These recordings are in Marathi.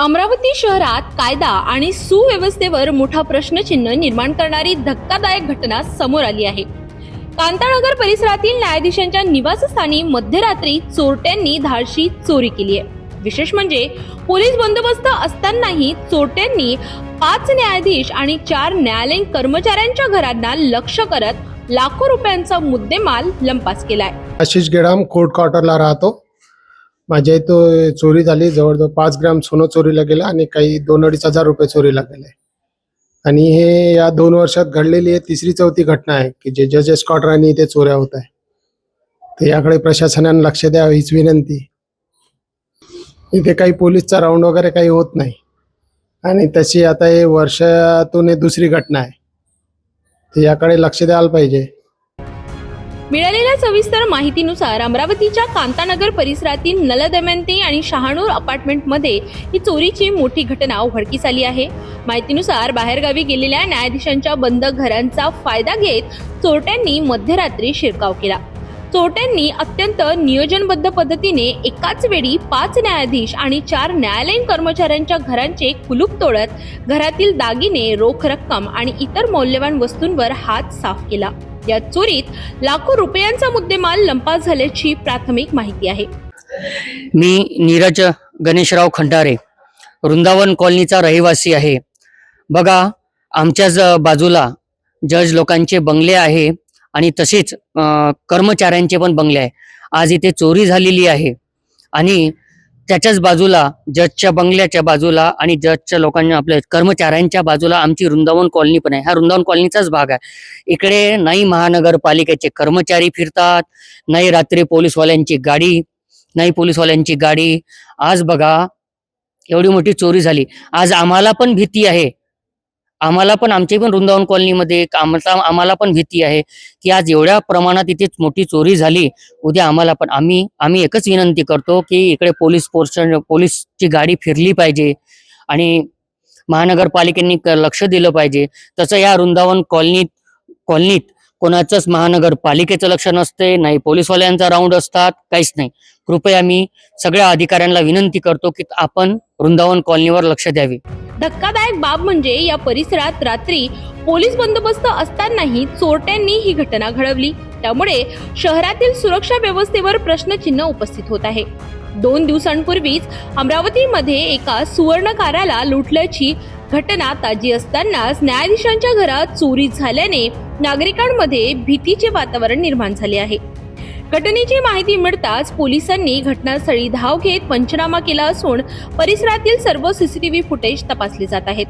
अमरावती शहरात कायदा आणि सुव्यवस्थेवर मोठा प्रश्नचिन्ह निर्माण करणारी धक्कादायक घटना समोर आली आहे। कांतानगर परिसरातील न्यायाधीशांच्या निवासस्थानी मध्यरात्री चोरट्यांनी धाडशी चोरी केली आहे। विशेष म्हणजे पोलीस बंदोबस्त असतानाही चोरट्यांनी 5 न्यायाधीश आणि 4 न्यायालयीन कर्मचाऱ्यांच्या घरांना लक्ष्य करत लाखो रुपयांचा मुद्देमाल लंपास केलाय। आशिष गेडाम कोर्ट क्वार्टरला राहतो। माझ्या इथं चोरी झाली, जवळजवळ 5 ग्रॅम सोनं चोरीला गेलं आणि काही 2-2.5 हजार रुपये चोरीला गेले। आणि हे या 2 वर्षात घडलेली आहे तिसरी-चौथी घटना आहे की जे जजेस क्वार्टर इथे चोऱ्या होत आहे। तर याकडे प्रशासनाने लक्ष द्यावे हीच विनंती। इथे काही पोलीसचा राऊंड वगैरे काही होत नाही आणि तशी आता हे वर्षातून हे दुसरी घटना आहे, तर याकडे लक्ष द्यायला पाहिजे। मिळालेल्या सविस्तर माहितीनुसार अमरावतीच्या कांतानगर परिसरातील नलदमयंती आणि शहानूर अपार्टमेंटमध्ये ही चोरीची मोठी घटना उघडकीस आली आहे। माहितीनुसार बाहेरगावी गेलेल्या न्यायाधीशांच्या बंद घरांचा फायदा घेत चोरट्यांनी मध्यरात्री शिरकाव केला। चोरट्यांनी अत्यंत नियोजनबद्ध पद्धतीने एकाच वेळी 5 न्यायाधीश आणि 4 न्यायालयीन कर्मचाऱ्यांच्या घरांचे कुलूप तोडत घरातील दागिने, रोख रक्कम आणि इतर मौल्यवान वस्तूंवर हात साफ केला। या चोरीत लाखो रुपयांचा मुद्देमाल लंपास झाल्याची प्राथमिक माहिती आहे। मी नीरज गणेशराव खंडारे, वृंदावन कॉलनीचा रहिवासी आहे। बघा, आमच्याच बाजूला जज लोकांचे बंगले आहे आणि तसेच कर्मचाऱ्यांचे पण बंगले आहे। आज इथे चोरी झालेली आहे आणि त्याच्याच बाजूला जजच्या बंगल्याच्या बाजूला आणि जजच्या लोकांना आपल्या कर्मचाऱ्यांच्या बाजूला आमची वृंदावन कॉलनी पण आहे। हा वृंदावन कॉलनीचाच भाग आहे। इकडे नाही महानगरपालिकेचे कर्मचारी फिरतात, नाही रात्री पोलीसवाल्यांची गाडी, नाही पोलीसवाल्यांची गाडी। आज बघा, एवढी मोठी चोरी झाली। आज आम्हाला पण भीती आहे, आम्हाला पण आमच्या पण वृंदावन कॉलनीमध्ये आम्हाला पण भीती आहे की आज एवढ्या प्रमाणात इथे मोठी चोरी झाली। उद्या आम्हाला पण आम्ही एकच विनंती करतो की इकडे पोलीसची गाडी फिरली पाहिजे आणि महानगरपालिकेने लक्ष दिलं पाहिजे। तसं या वृंदावन कॉलनीत कोणाचंच महानगरपालिकेचं लक्ष नसते, नाही पोलीसवाल्यांचा राऊंड असतात, काहीच नाही। कृपया मी सगळ्या अधिकाऱ्यांना विनंती करतो की आपण वृंदावन कॉलनीवर लक्ष द्यावे। धक्कादायक बाब म्हणजे या परिसरात रात्री पोलीस बंदोबस्त असतानाही चोरट्यांनी ही घटना घडवली। त्यामुळे शहरातील सुरक्षा व्यवस्थेवर प्रश्नचिन्ह उपस्थित होत आहे। 2 दिवसांपूर्वीच अमरावतीमध्ये एका सुवर्णकाराला लुटल्याची घटना ताजी असतानाच न्यायाधीशांच्या घरात चोरी झाल्याने नागरिकांमध्ये भीतीचे वातावरण निर्माण झाले आहे। घटनेची माहिती मिळताच पोलिसांनी घटनास्थळी धाव घेत पंचनामा केला असून परिसरातील सर्व सीसीटीव्ही फुटेज तपासले जात आहेत।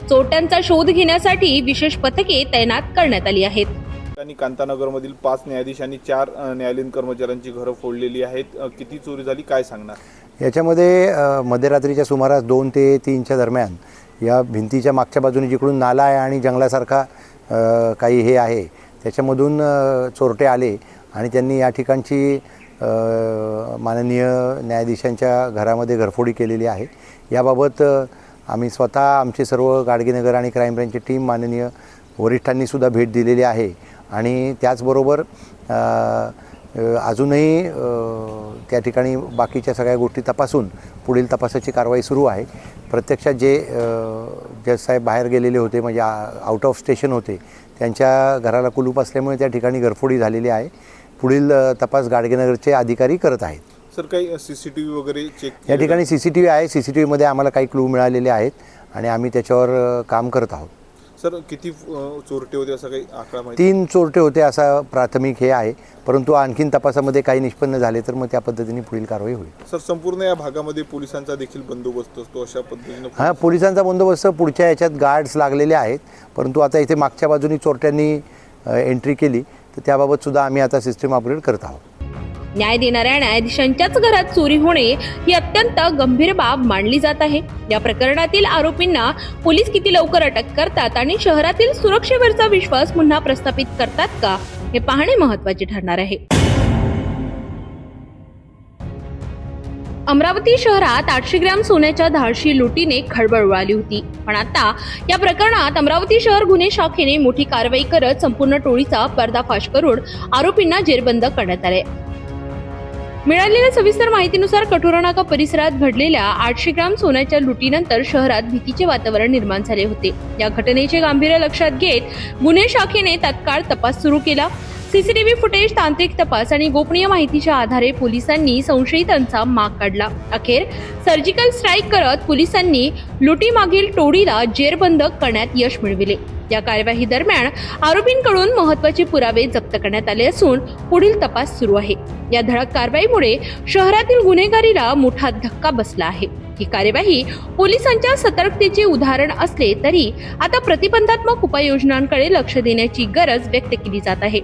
चोरट्यांचा शोध घेण्यासाठी विशेष पथके तैनात करण्यात आली आहेत। कांतानगरमधील 5 न्यायाधीश आणि 4 न्यायालयीन कर्मचाऱ्यांची घरं फोडलेली आहेत। किती चोरी झाली, काय सांगणार? याच्यामध्ये मध्यरात्रीच्या सुमारास 2 ते 3च्या दरम्यान या भिंतीच्या मागच्या बाजूने जिकडून नाला आहे आणि जंगलासारखा काही हे आहे त्याच्यामधून चोरटे आले आणि त्यांनी या ठिकाणची माननीय न्यायाधीशांच्या घरामध्ये घरफोडी केलेली आहे। याबाबत आम्ही स्वतः आमचे सर्व गाडगेनगर आणि क्राईम ब्रँचची टीम माननीय वरिष्ठांनीसुद्धा भेट दिलेली आहे आणि त्याचबरोबर अजूनही त्या ठिकाणी बाकीच्या सगळ्या गोष्टी तपासून पुढील तपासाची कारवाई सुरू आहे। प्रत्यक्षात जे जज साहेब बाहेर गेलेले होते, म्हणजे आउट ऑफ स्टेशन होते, त्यांच्या घराला कुलूप असल्यामुळे त्या ठिकाणी घरफोडी झालेली आहे। पुढील तपास गाडगेनगरचे अधिकारी करत आहेत। सर, काही सीसीटीव्ही वगैरे चेक या ठिकाणी सीसीटीव्ही आहे। सीसीटीव्हीमध्ये आम्हाला काही क्लू मिळालेले आहेत आणि आम्ही त्याच्यावर काम करत आहोत। सर, किती चोरटे होते असा काही आकडा माहिती? 3 चोरटे होते असा प्राथमिक हे आहे, परंतु आणखीन तपासामध्ये काही निष्पन्न झाले तर मग त्या पद्धतीने पुढील कारवाई होईल। सर, संपूर्ण या भागामध्ये पोलिसांचा देखील बंदोबस्त असतो अशा पद्धतीने? हां, पोलिसांचा बंदोबस्त पुढच्या याच्यात गार्ड्स लागलेले आहेत, परंतु आता इथे मागच्या बाजूनी चोरट्यांनी एंट्री केली तर त्याबाबत सुद्धा आम्ही आता सिस्टीम अपग्रेड करत आहोत। न्याय देणाऱ्या न्यायाधीशांच्याच घरात चोरी होणे ही अत्यंत गंभीर बाब मानली जात आहे। या प्रकरणातील आरोपींना पोलीस किती लवकर अटक करतात आणि शहरातील सुरक्षेवरचा विश्वास पुन्हा प्रस्थापित करतात का, हे पाहणे महत्त्वाचे ठरणार आहे। अमरावती शहरात 800 ग्रॅम सोन्याच्या धाडशी लुटीने खळबळ उडाली होती, पण आता या प्रकरणात अमरावती शहर गुन्हे शाखेने मोठी कारवाई करत संपूर्ण टोळीचा पर्दाफाश करून आरोपींना जेरबंद करण्यात आले। मिळालेल्या सविस्तर माहितीनुसार कठोरा नाका परिसरात घडलेल्या 800 ग्राम सोन्याच्या लुटीनंतर शहरात भीतीचे वातावरण निर्माण झाले होते. या घटनेचे गांभीर्य लक्षात घेत गुन्हे शाखेने तात्काळ तपास सुरू केला. सीसीटीव्ही फुटेज, तांत्रिक तपास आणि गोपनीय माहितीच्या आधारे पोलिसांनी संशयितांचा माग काढला. अखेर सर्जिकल स्ट्राईक करत पोलिसांनी लुटीमागील टोळीला जेरबंद करण्यात यश मिळविले. या कार्यवाही दरम्यान आरोपींकडून महत्त्वाचे पुरावे जप्त करण्यात आले असून पुढील तपास सुरू आहे. या धडक कारवाईमुळे शहरातील गुन्हेगारीला मोठा धक्का बसला आहे. ही कार्यवाही पोलिसांच्या सतर्कतेचे उदाहरण असले तरी आता प्रतिबंधात्मक उपाययोजनांकडे लक्ष देण्याची गरज व्यक्त केली जात आहे.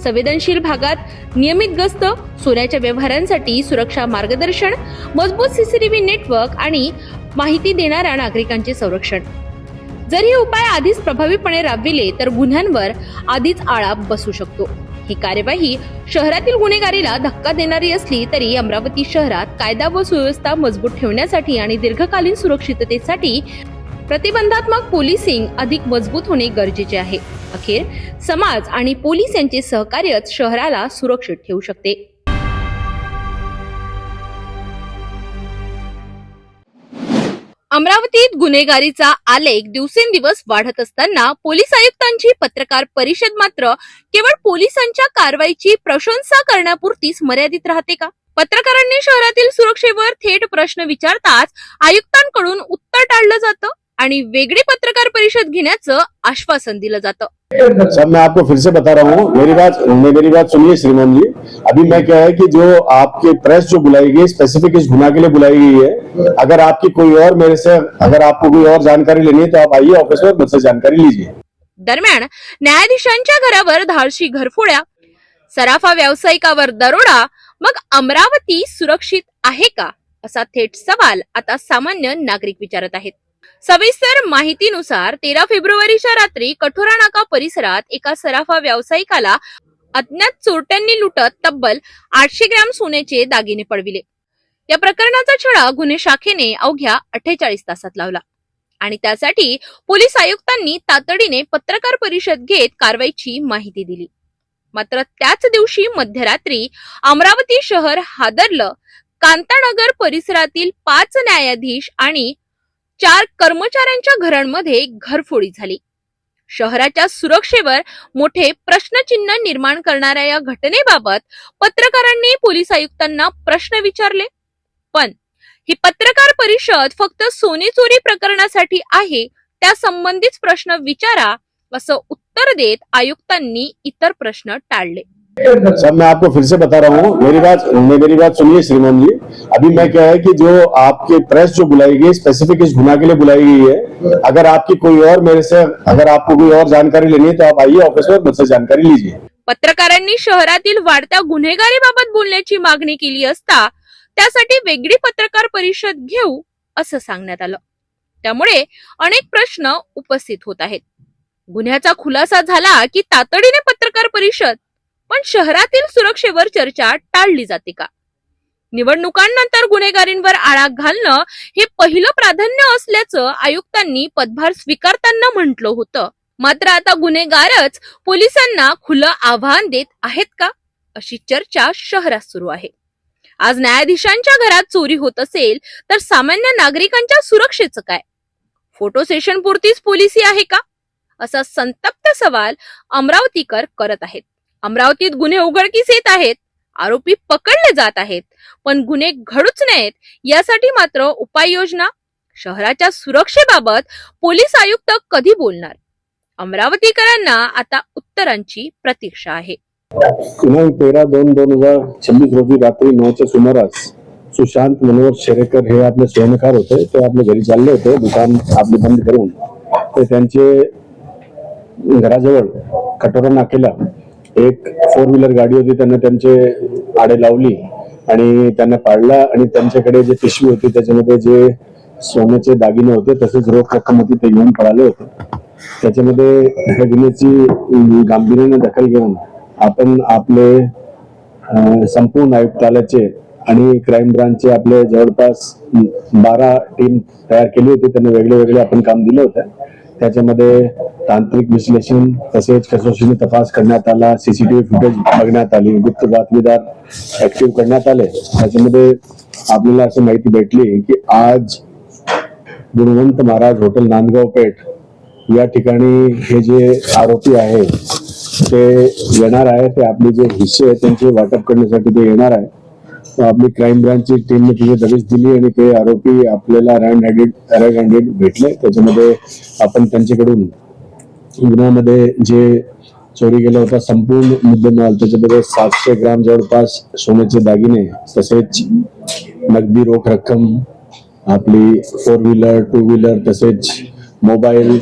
संवेदनशील भागात नियमित गस्त, सोन्याच्या व्यवहारांसाठी सुरक्षा मार्गदर्शन, मजबूत सीसीटीव्ही नेटवर्क आणि माहिती देणाऱ्या नागरिकांचे संरक्षण. जर हे उपाय आधीच प्रभावीपणे राबविले तर गुन्ह्यांवर आधीच आळा बसू शकतो. ही कार्यवाही शहरातील गुन्हेगारीला धक्का देणारी असली तरी अमरावती शहरात कायदा व सुव्यवस्था मजबूत ठेवण्यासाठी आणि दीर्घकालीन सुरक्षिततेसाठी प्रतिबंधात्मक पोलिसिंग अधिक मजबूत होणे गरजेचे आहे. अखेर समाज आणि पोलीस यांचे सहकार्यच शहराला सुरक्षित ठेवू शकते. अमरावतीत गुन्हेगारीचा आलेख दिवसेंदिवस वाढत असताना पोलीस आयुक्तांची पत्रकार परिषद मात्र केवळ पोलिसांच्या कारवाईची प्रशंसा करण्यापुरतीच मर्यादित राहते का? पत्रकारांनी शहरातील सुरक्षेवर थेट प्रश्न विचारताच आयुक्तांकडून उत्तर टाळलं जातं आणि वेगळी पत्रकार परिषद घेण्याचं आश्वासन दिलं जातं. सर, मैं आपको फिर से बता रहा हूँ, मेरी बात सुनिए श्रीमान जी. अभी मैं क्या है कि जो आपके प्रेस जो बुलाई गई स्पेसिफिक इस गुना के लिए बुलाई गई है. अगर आपकी कोई और मेरे से अगर आपको कोई और जानकारी लेनी है तो आप आइए ऑफिस में, मुझसे जानकारी लीजिए. दरम्यान न्यायाधीशांच्या घरावर धाडशी घरफोड्या, सराफा व्यावसायिकावर दरोडा, मग अमरावती सुरक्षित आहे का असा थेट सवाल आता सामान्य नागरिक विचारत आहेत. सविस्तर माहितीनुसार 13 फेब्रुवारीच्या रात्री कठोरा नाका परिसरात एका सराफा व्यावसायिकाला अज्ञात चोरट्यांनी लुटत तब्बल 800 ग्रॅम सोन्याचे दागिने पळविले. या प्रकरणाचा छडा गुन्हे शाखेने अवघ्या 48 तासात लावला आणि त्यासाठी पोलीस आयुक्तांनी तातडीने पत्रकार परिषद घेत कारवाईची माहिती दिली. मात्र त्याच दिवशी मध्यरात्री अमरावती शहर हादरलं. कांतानगर परिसरातील 5 न्यायाधीश आणि 4 कर्मचाऱ्यांच्या घरांमध्ये घरफोडी झाली. शहराच्या सुरक्षेवर मोठे प्रश्नचिन्ह निर्माण करणाऱ्या या घटनेबाबत पत्रकारांनी पोलीस आयुक्तांना प्रश्न विचारले. पण ही पत्रकार परिषद फक्त सोने चोरी प्रकरणासाठी आहे, त्या संबंधित प्रश्न विचारा असं उत्तर देत आयुक्तांनी इतर प्रश्न टाळले. सर, मैं आपको फिर से बता रहा हूँ, मेरी बात सुनिए श्रीमान जी. अभी मैं क्या है कि जो आपके प्रेस जो बुलाई गई स्पेसिफिक इस गुना के लिए बुलाई गई है. अगर आपकी कोई और मेरे से अगर आपको कोई और जानकारी लेनी है तो आप आइए ऑफिस में, मुझसे जानकारी लीजिए. पत्रकारांनी शहरातील वाढत्या गुन्हेगारीबाबत बोलण्याची मागणी केली असता त्यासाठी वेगळी पत्रकार परिषद घेऊ असं सांगण्यात आलं. त्यामुळे अनेक प्रश्न उपस्थित होत आहेत. गुन्ह्याचा खुलासा झाला की तातडीने पत्रकार परिषद, पण शहरातील सुरक्षेवर चर्चा टाळली जाते का? निवडणुकांनंतर गुन्हेगारींवर आळा घालणं हे पहिलं प्राधान्य असल्याचं आयुक्तांनी पदभार स्वीकारताना म्हटलं होतं. मात्र आता गुन्हेगारच पोलिसांना खुलं आव्हान देत आहेत का, अशी चर्चा शहरात सुरू आहे. आज न्यायाधीशांच्या घरात चोरी होत असेल तर सामान्य नागरिकांच्या सुरक्षेचं काय? फोटो सेशन पुरतीच पोलिसी आहे का, असा संतप्त सवाल अमरावतीकर करत आहेत. अमरावतीत गुन्हे उघडकीस येत आहेत, आरोपी पकडले जात आहेत, पण गुन्हे घडूच नयेत यासाठी मात्र उपाययोजना, शहराच्या सुरक्षेबाबत पोलीस आयुक्त कधी बोलणार? अमरावतीकरांना आता उत्तरांची प्रतीक्षा आहे. दिनांक 13/2/2026 रोजी रात्री 9च्या सुमारास सुशांत मनोहर शेरेकर हे आपले स्वयंकार होते. ते आपल्या घरी चालले होते, दुकान आपले बंद करून. ते त्यांचे घराजवळ कटोरा नाकेला एक 4 व्हीलर गाडी होती, त्यांना त्यांचे आडे लावली आणि त्यांना पाडला आणि त्यांच्याकडे जे पिशवी होती त्याच्यामध्ये जे सोन्याचे दागिने होते तसेच रोख रक्कम होती ते घेऊन पळाले होते. त्याच्यामध्ये ह्या गुन्ह्याची गांभीर्याने दखल घेऊन आपण आपले संपूर्ण आयुक्तालयाचे आणि क्राईम ब्रांचचे आपले जवळपास 12 टीम तयार केली होती. त्यांना वेगळे वेगळे आपण काम दिलं होतं. त्याच्यामध्ये तांत्रिक विश्लेषण तसेच कसोशीने तपास करण्यात आला, सीसीटीव्ही फुटेज बघण्यात आली, गुप्त बातमीदार ऍक्टिव्ह करण्यात आले. त्याच्यामध्ये आपल्याला असं माहिती भेटली की आज गुणवंत महाराज हॉटेल नांदगाव पेठ या ठिकाणी हे जे आरोपी आहे ते येणार आहे. ते आपले जे हिस्से आहेत त्यांचे वाटप करण्यासाठी ते येणार आहे. आपली क्राईम ब्रांचची टीमने तिथे दबिश दिली आणि ते आरोपी आपल्याला रेड हँडेड भेटले. त्याच्यामध्ये आपण त्यांच्याकडून गुन्ह्यामध्ये जे चोरी केला होता संपूर्ण मुद्देमाल, त्याच्यामध्ये 700 ग्राम जवळपास सोन्याचे दागिने, तसेच नगदी रोख रक्कम, आपली 4 व्हीलर 2 व्हीलर, तसेच मोबाईल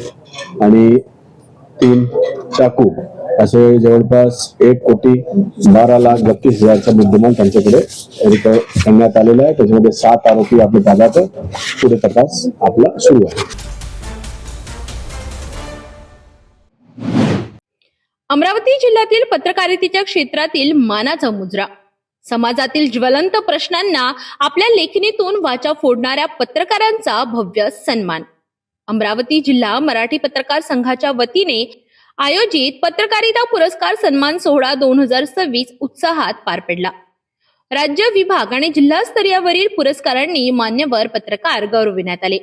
आणि 3 चाकू असे जवळपास 1,12,32,000चा मुद्देमाल त्यांच्याकडे रिकव्हर करण्यात आलेला आहे. त्याच्यामध्ये 7 आरोपी आपल्या ताब्यात, पुढे तपास आपला सुरू आहे. अमरावती जिल्ह्यातील पत्रकारितेच्या क्षेत्रातील मानाचा मुजरा, समाजातील ज्वलंत प्रश्नांना आपल्या लेखणीतून वाचा फोडणाऱ्या पत्रकारांचा भव्य सन्मान. अमरावती जिल्हा मराठी पत्रकार संघाच्या वतीने आयोजित पत्रकारिता पुरस्कार सन्मान सोहळा 2026 उत्साहात पार पडला. राज्य, विभाग आणि जिल्हा स्तरावरील पुरस्कारांनी मान्यवर पत्रकार गौरविण्यात आले.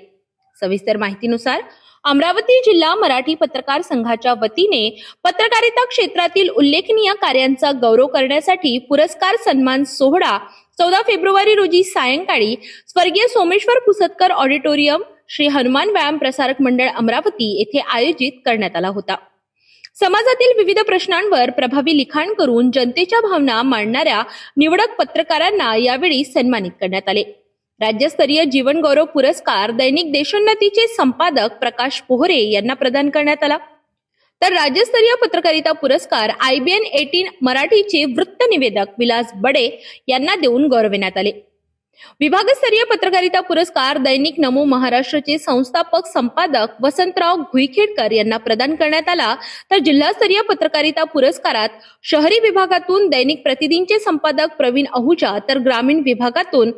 सविस्तर माहितीनुसार अमरावती जिल्हा मराठी पत्रकार संघाच्या वतीने पत्रकारिता क्षेत्रातील उल्लेखनीय कार्यांचा गौरव करण्यासाठी पुरस्कार सन्मान सोहळा 14 फेब्रुवारी रोजी सायंकाळी स्वर्गीय सोमेश्वर पुसतकर ऑडिटोरियम, श्री हनुमान व्यायाम प्रसारक मंडळ अमरावती येथे आयोजित करण्यात आला होता. समाजातील विविध प्रश्नांवर प्रभावी लिखाण करून जनतेच्या भावना मांडणाऱ्या निवडक पत्रकारांना यावेळी सन्मानित करण्यात आले. राज्यस्तरीय जीवन गौरव पुरस्कार दैनिक देशोन्नतीचे संपादक प्रकाश पोहरे यांना प्रदान करण्यात आला. तर राज्यस्तरीय पत्रकारिता पुरस्कार IBN 18 मराठीचे वृत्त निवेदक विलास बडे यांना देऊन गौरविण्यात आले. विभागस्तरीय पत्रकारिता पुरस्कार दैनिक नमो महाराष्ट्रचे संस्थापक संपादक वसंतराव घुईखेडकर यांना प्रदान करण्यात आला. तर जिल्हास्तरीय पत्रकारिता पुरस्कारात शहरी विभागातून दैनिक प्रतिदिनचे संपादक प्रवीण अहुजा, तर ग्रामीण विभागातून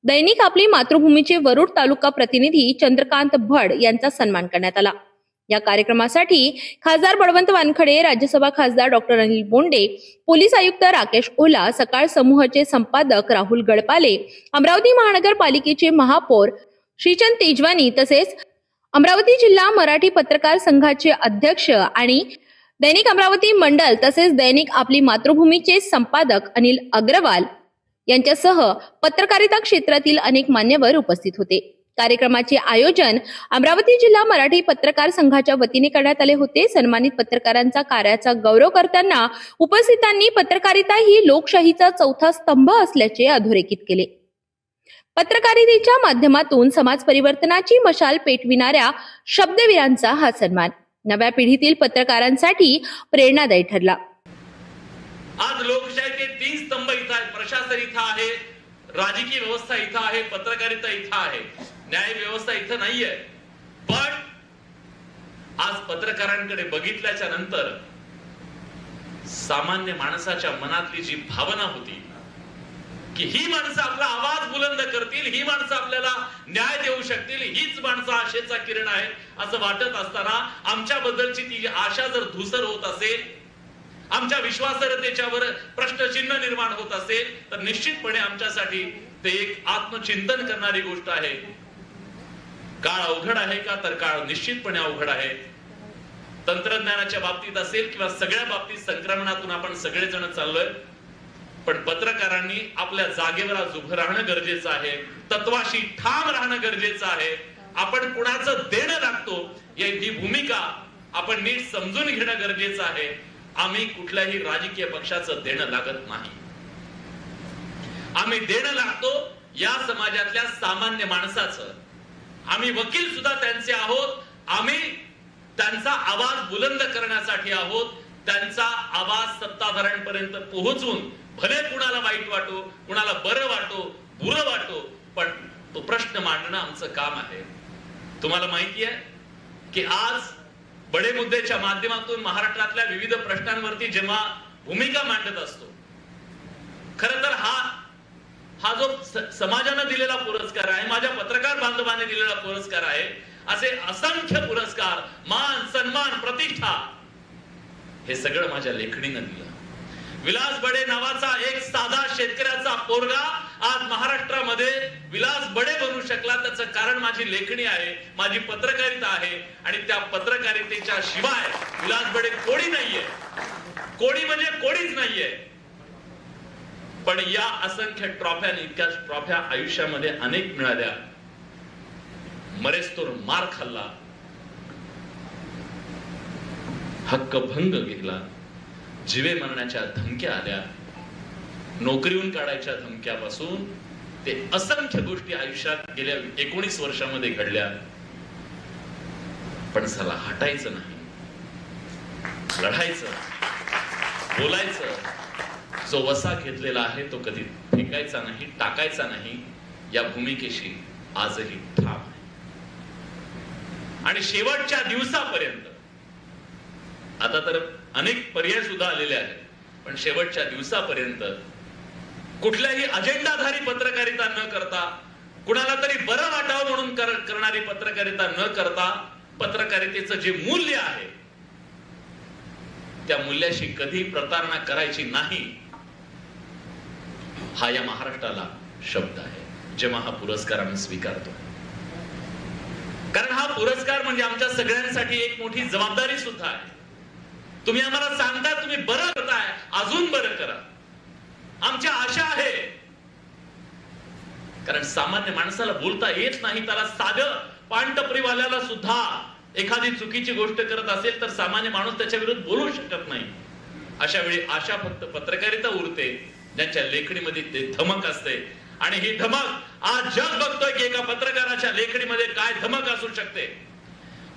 दैनिक आपली मातृभूमीचे वरुड तालुका प्रतिनिधी चंद्रकांत भड यांचा सन्मान करण्यात आला. या कार्यक्रमासाठी खासदार बळवंत वानखडे, राज्यसभा खासदार डॉक्टर अनिल बोंडे, पोलीस आयुक्त राकेश ओला, सकाळ समूहाचे संपादक राहुल गडपाले, अमरावती महानगरपालिकेचे महापौर श्रीचंद तेजवानी, तसेच अमरावती जिल्हा मराठी पत्रकार संघाचे अध्यक्ष आणि दैनिक अमरावती मंडल तसेच दैनिक आपली मातृभूमीचे संपादक अनिल अग्रवाल यांच्यासह पत्रकारिता क्षेत्रातील अनेक मान्यवर उपस्थित होते. कार्यक्रमाचे आयोजन अमरावती जिल्हा मराठी पत्रकार संघाच्या वतीने करण्यात आले होते. सन्मानित पत्रकारांचा कार्याचा गौरव करताना उपस्थितांनी पत्रकारिता ही लोकशाहीचा चौथा स्तंभ असल्याचे अधोरेखित केले. पत्रकारितेच्या माध्यमातून समाज परिवर्तनाची मशाल पेटविणाऱ्या शब्दवीरांचा हा सन्मान नव्या पिढीतील पत्रकारांसाठी प्रेरणादायी ठरला. आज लोकशाहीचे 3 स्तंभ इथं आहेत. प्रशासन इथं आहे, राजकीय व्यवस्था इथं आहे, पत्रकारिता इथं आहे, न्याय व्यवस्था इथं नाहीये. पण आज पत्रकारांकडे बघितल्याच्या नंतर सामान्य माणसाच्या मनातली जी भावना होती की ही माणसं आपला आवाज बुलंद करतील, ही माणसं आपल्याला न्याय देऊ शकतील, हीच माणसं आशेचा किरण आहे असं वाटत असताना आमच्या बद्दलची ती आशा जर धूसर होत असेल, आमच्या विश्वासार्हतेच्यावर प्रश्नचिन्ह निर्माण होत असेल, तर निश्चितपणे आमच्यासाठी ते एक आत्मचिंतन करणारी गोष्ट आहे. काळ अवघड आहे का? तर काळ निश्चितपणे अवघड आहे. तंत्रज्ञानाच्या बाबतीत असेल किंवा सगळ्या बाबतीत संक्रमणातून आपण सगळेजण चाललोय. पण पत्रकारांनी आपल्या जागेवर आज उभं राहणं गरजेचं आहे, तत्वाशी ठाम राहणं गरजेचं आहे. आपण कुणाचं देणं लागतो ही भूमिका आपण नीट समजून घेणं गरजेचं आहे. आम्ही कुठल्याही राजकीय पक्षाचं देणं लागत नाही. आम्ही देणं लागतो या समाजातल्या सामान्य माणसाचं. आम्ही वकील सुद्धा त्यांचे आहोत. आम्ही त्यांचा आवाज बुलंद करण्यासाठी आहोत. त्यांचा आवाज सत्ताधाऱ्यांपर्यंत पोहोचून भले कुणाला वाईट वाटो, कुणाला बरं वाटो, बुरं वाटो, पण तो प्रश्न मांडणं आमचं काम आहे. तुम्हाला माहिती आहे की आज बडे मुद्देच्या माध्यमातून महाराष्ट्रातल्या विविध प्रश्नांवरती जेव्हा भूमिका मांडत असतो, खरं तर हा जो समाजानं दिलेला पुरस्कार आहे, माझ्या पत्रकार बांधवांनी दिलेला पुरस्कार आहे. असे असंख्य पुरस्कार, मान सन्मान, प्रतिष्ठा हे सगळं माझ्या लेखणीनं दिलं. विलास बडे नावाचा एक साधा शेतकऱ्याचा पोरगा आज महाराष्ट्रामध्ये विलास बडे बनू शकला. त्याचं कारण माझी लेखणी आहे, माझी पत्रकारिता आहे. आणि त्या पत्रकारितेच्या शिवाय विलास बडे कोणी नाहीये, कोणी म्हणजे कोणीच नाहीये. पण या असंख्य ट्रॉफ्या, इतक्या ट्रॉफ्या आयुष्यामध्ये अनेक मिळाल्या. मरेस्तोर मार खाल्ला, हक्कभंग घेतला, जीवे मरण्याच्या धमक्या आल्या, नोकरीहून काढायच्या धमक्यापासून ते असंख्य गोष्टी आयुष्यात गेल्या 19 वर्षामध्ये घडल्या. पण चला हटायचं नाही, लढायचं, बोलायचं. जो वसा घेतलेला आहे तो कधी फेकायचा नाही, टाकायचा नाही. या भूमिकेशी आजही ठाम आहे. आणि शेवटच्या दिवसापर्यंत, आता तर अनेक पर्याय सुद्धा आलेले आहेत, पण शेवटच्या दिवसापर्यंत कुठल्याही अजेंडाधारी पत्रकारिता न करता, कुणाला तरी बरं वाटावं म्हणून करणारी पत्रकारिता न करता, पत्रकारितेचं जे मूल्य आहे त्या मूल्याशी कधी प्रतारणा करायची नाही, हा या महाराष्ट्राला शब्द आहे, जेव्हा हा पुरस्कार आम्ही स्वीकारतो. कारण हा पुरस्कार म्हणजे आमच्या सगळ्यांसाठी एक मोठी जबाबदारी सुद्धा आहे. तुम्ही आम्हाला सांगता तुम्ही बरं करताय, अजून बरं करा, आमची आशा आहे. कारण सामान्य माणसाला बोलता येत नाही, त्याला साधं पानटपरीवाल्याला सुद्धा एखादी चुकीची गोष्ट करत असेल तर सामान्य माणूस त्याच्या विरुद्ध बोलू शकत नाही. अशा वेळी आशा फक्त पत्रकारिता उरते, ज्यांच्या लेखणीमध्ये ते धमक असते. आणि ही धमक आज जग बघतोय की एका पत्रकाराच्या लेखणीमध्ये काय धमक असू शकते.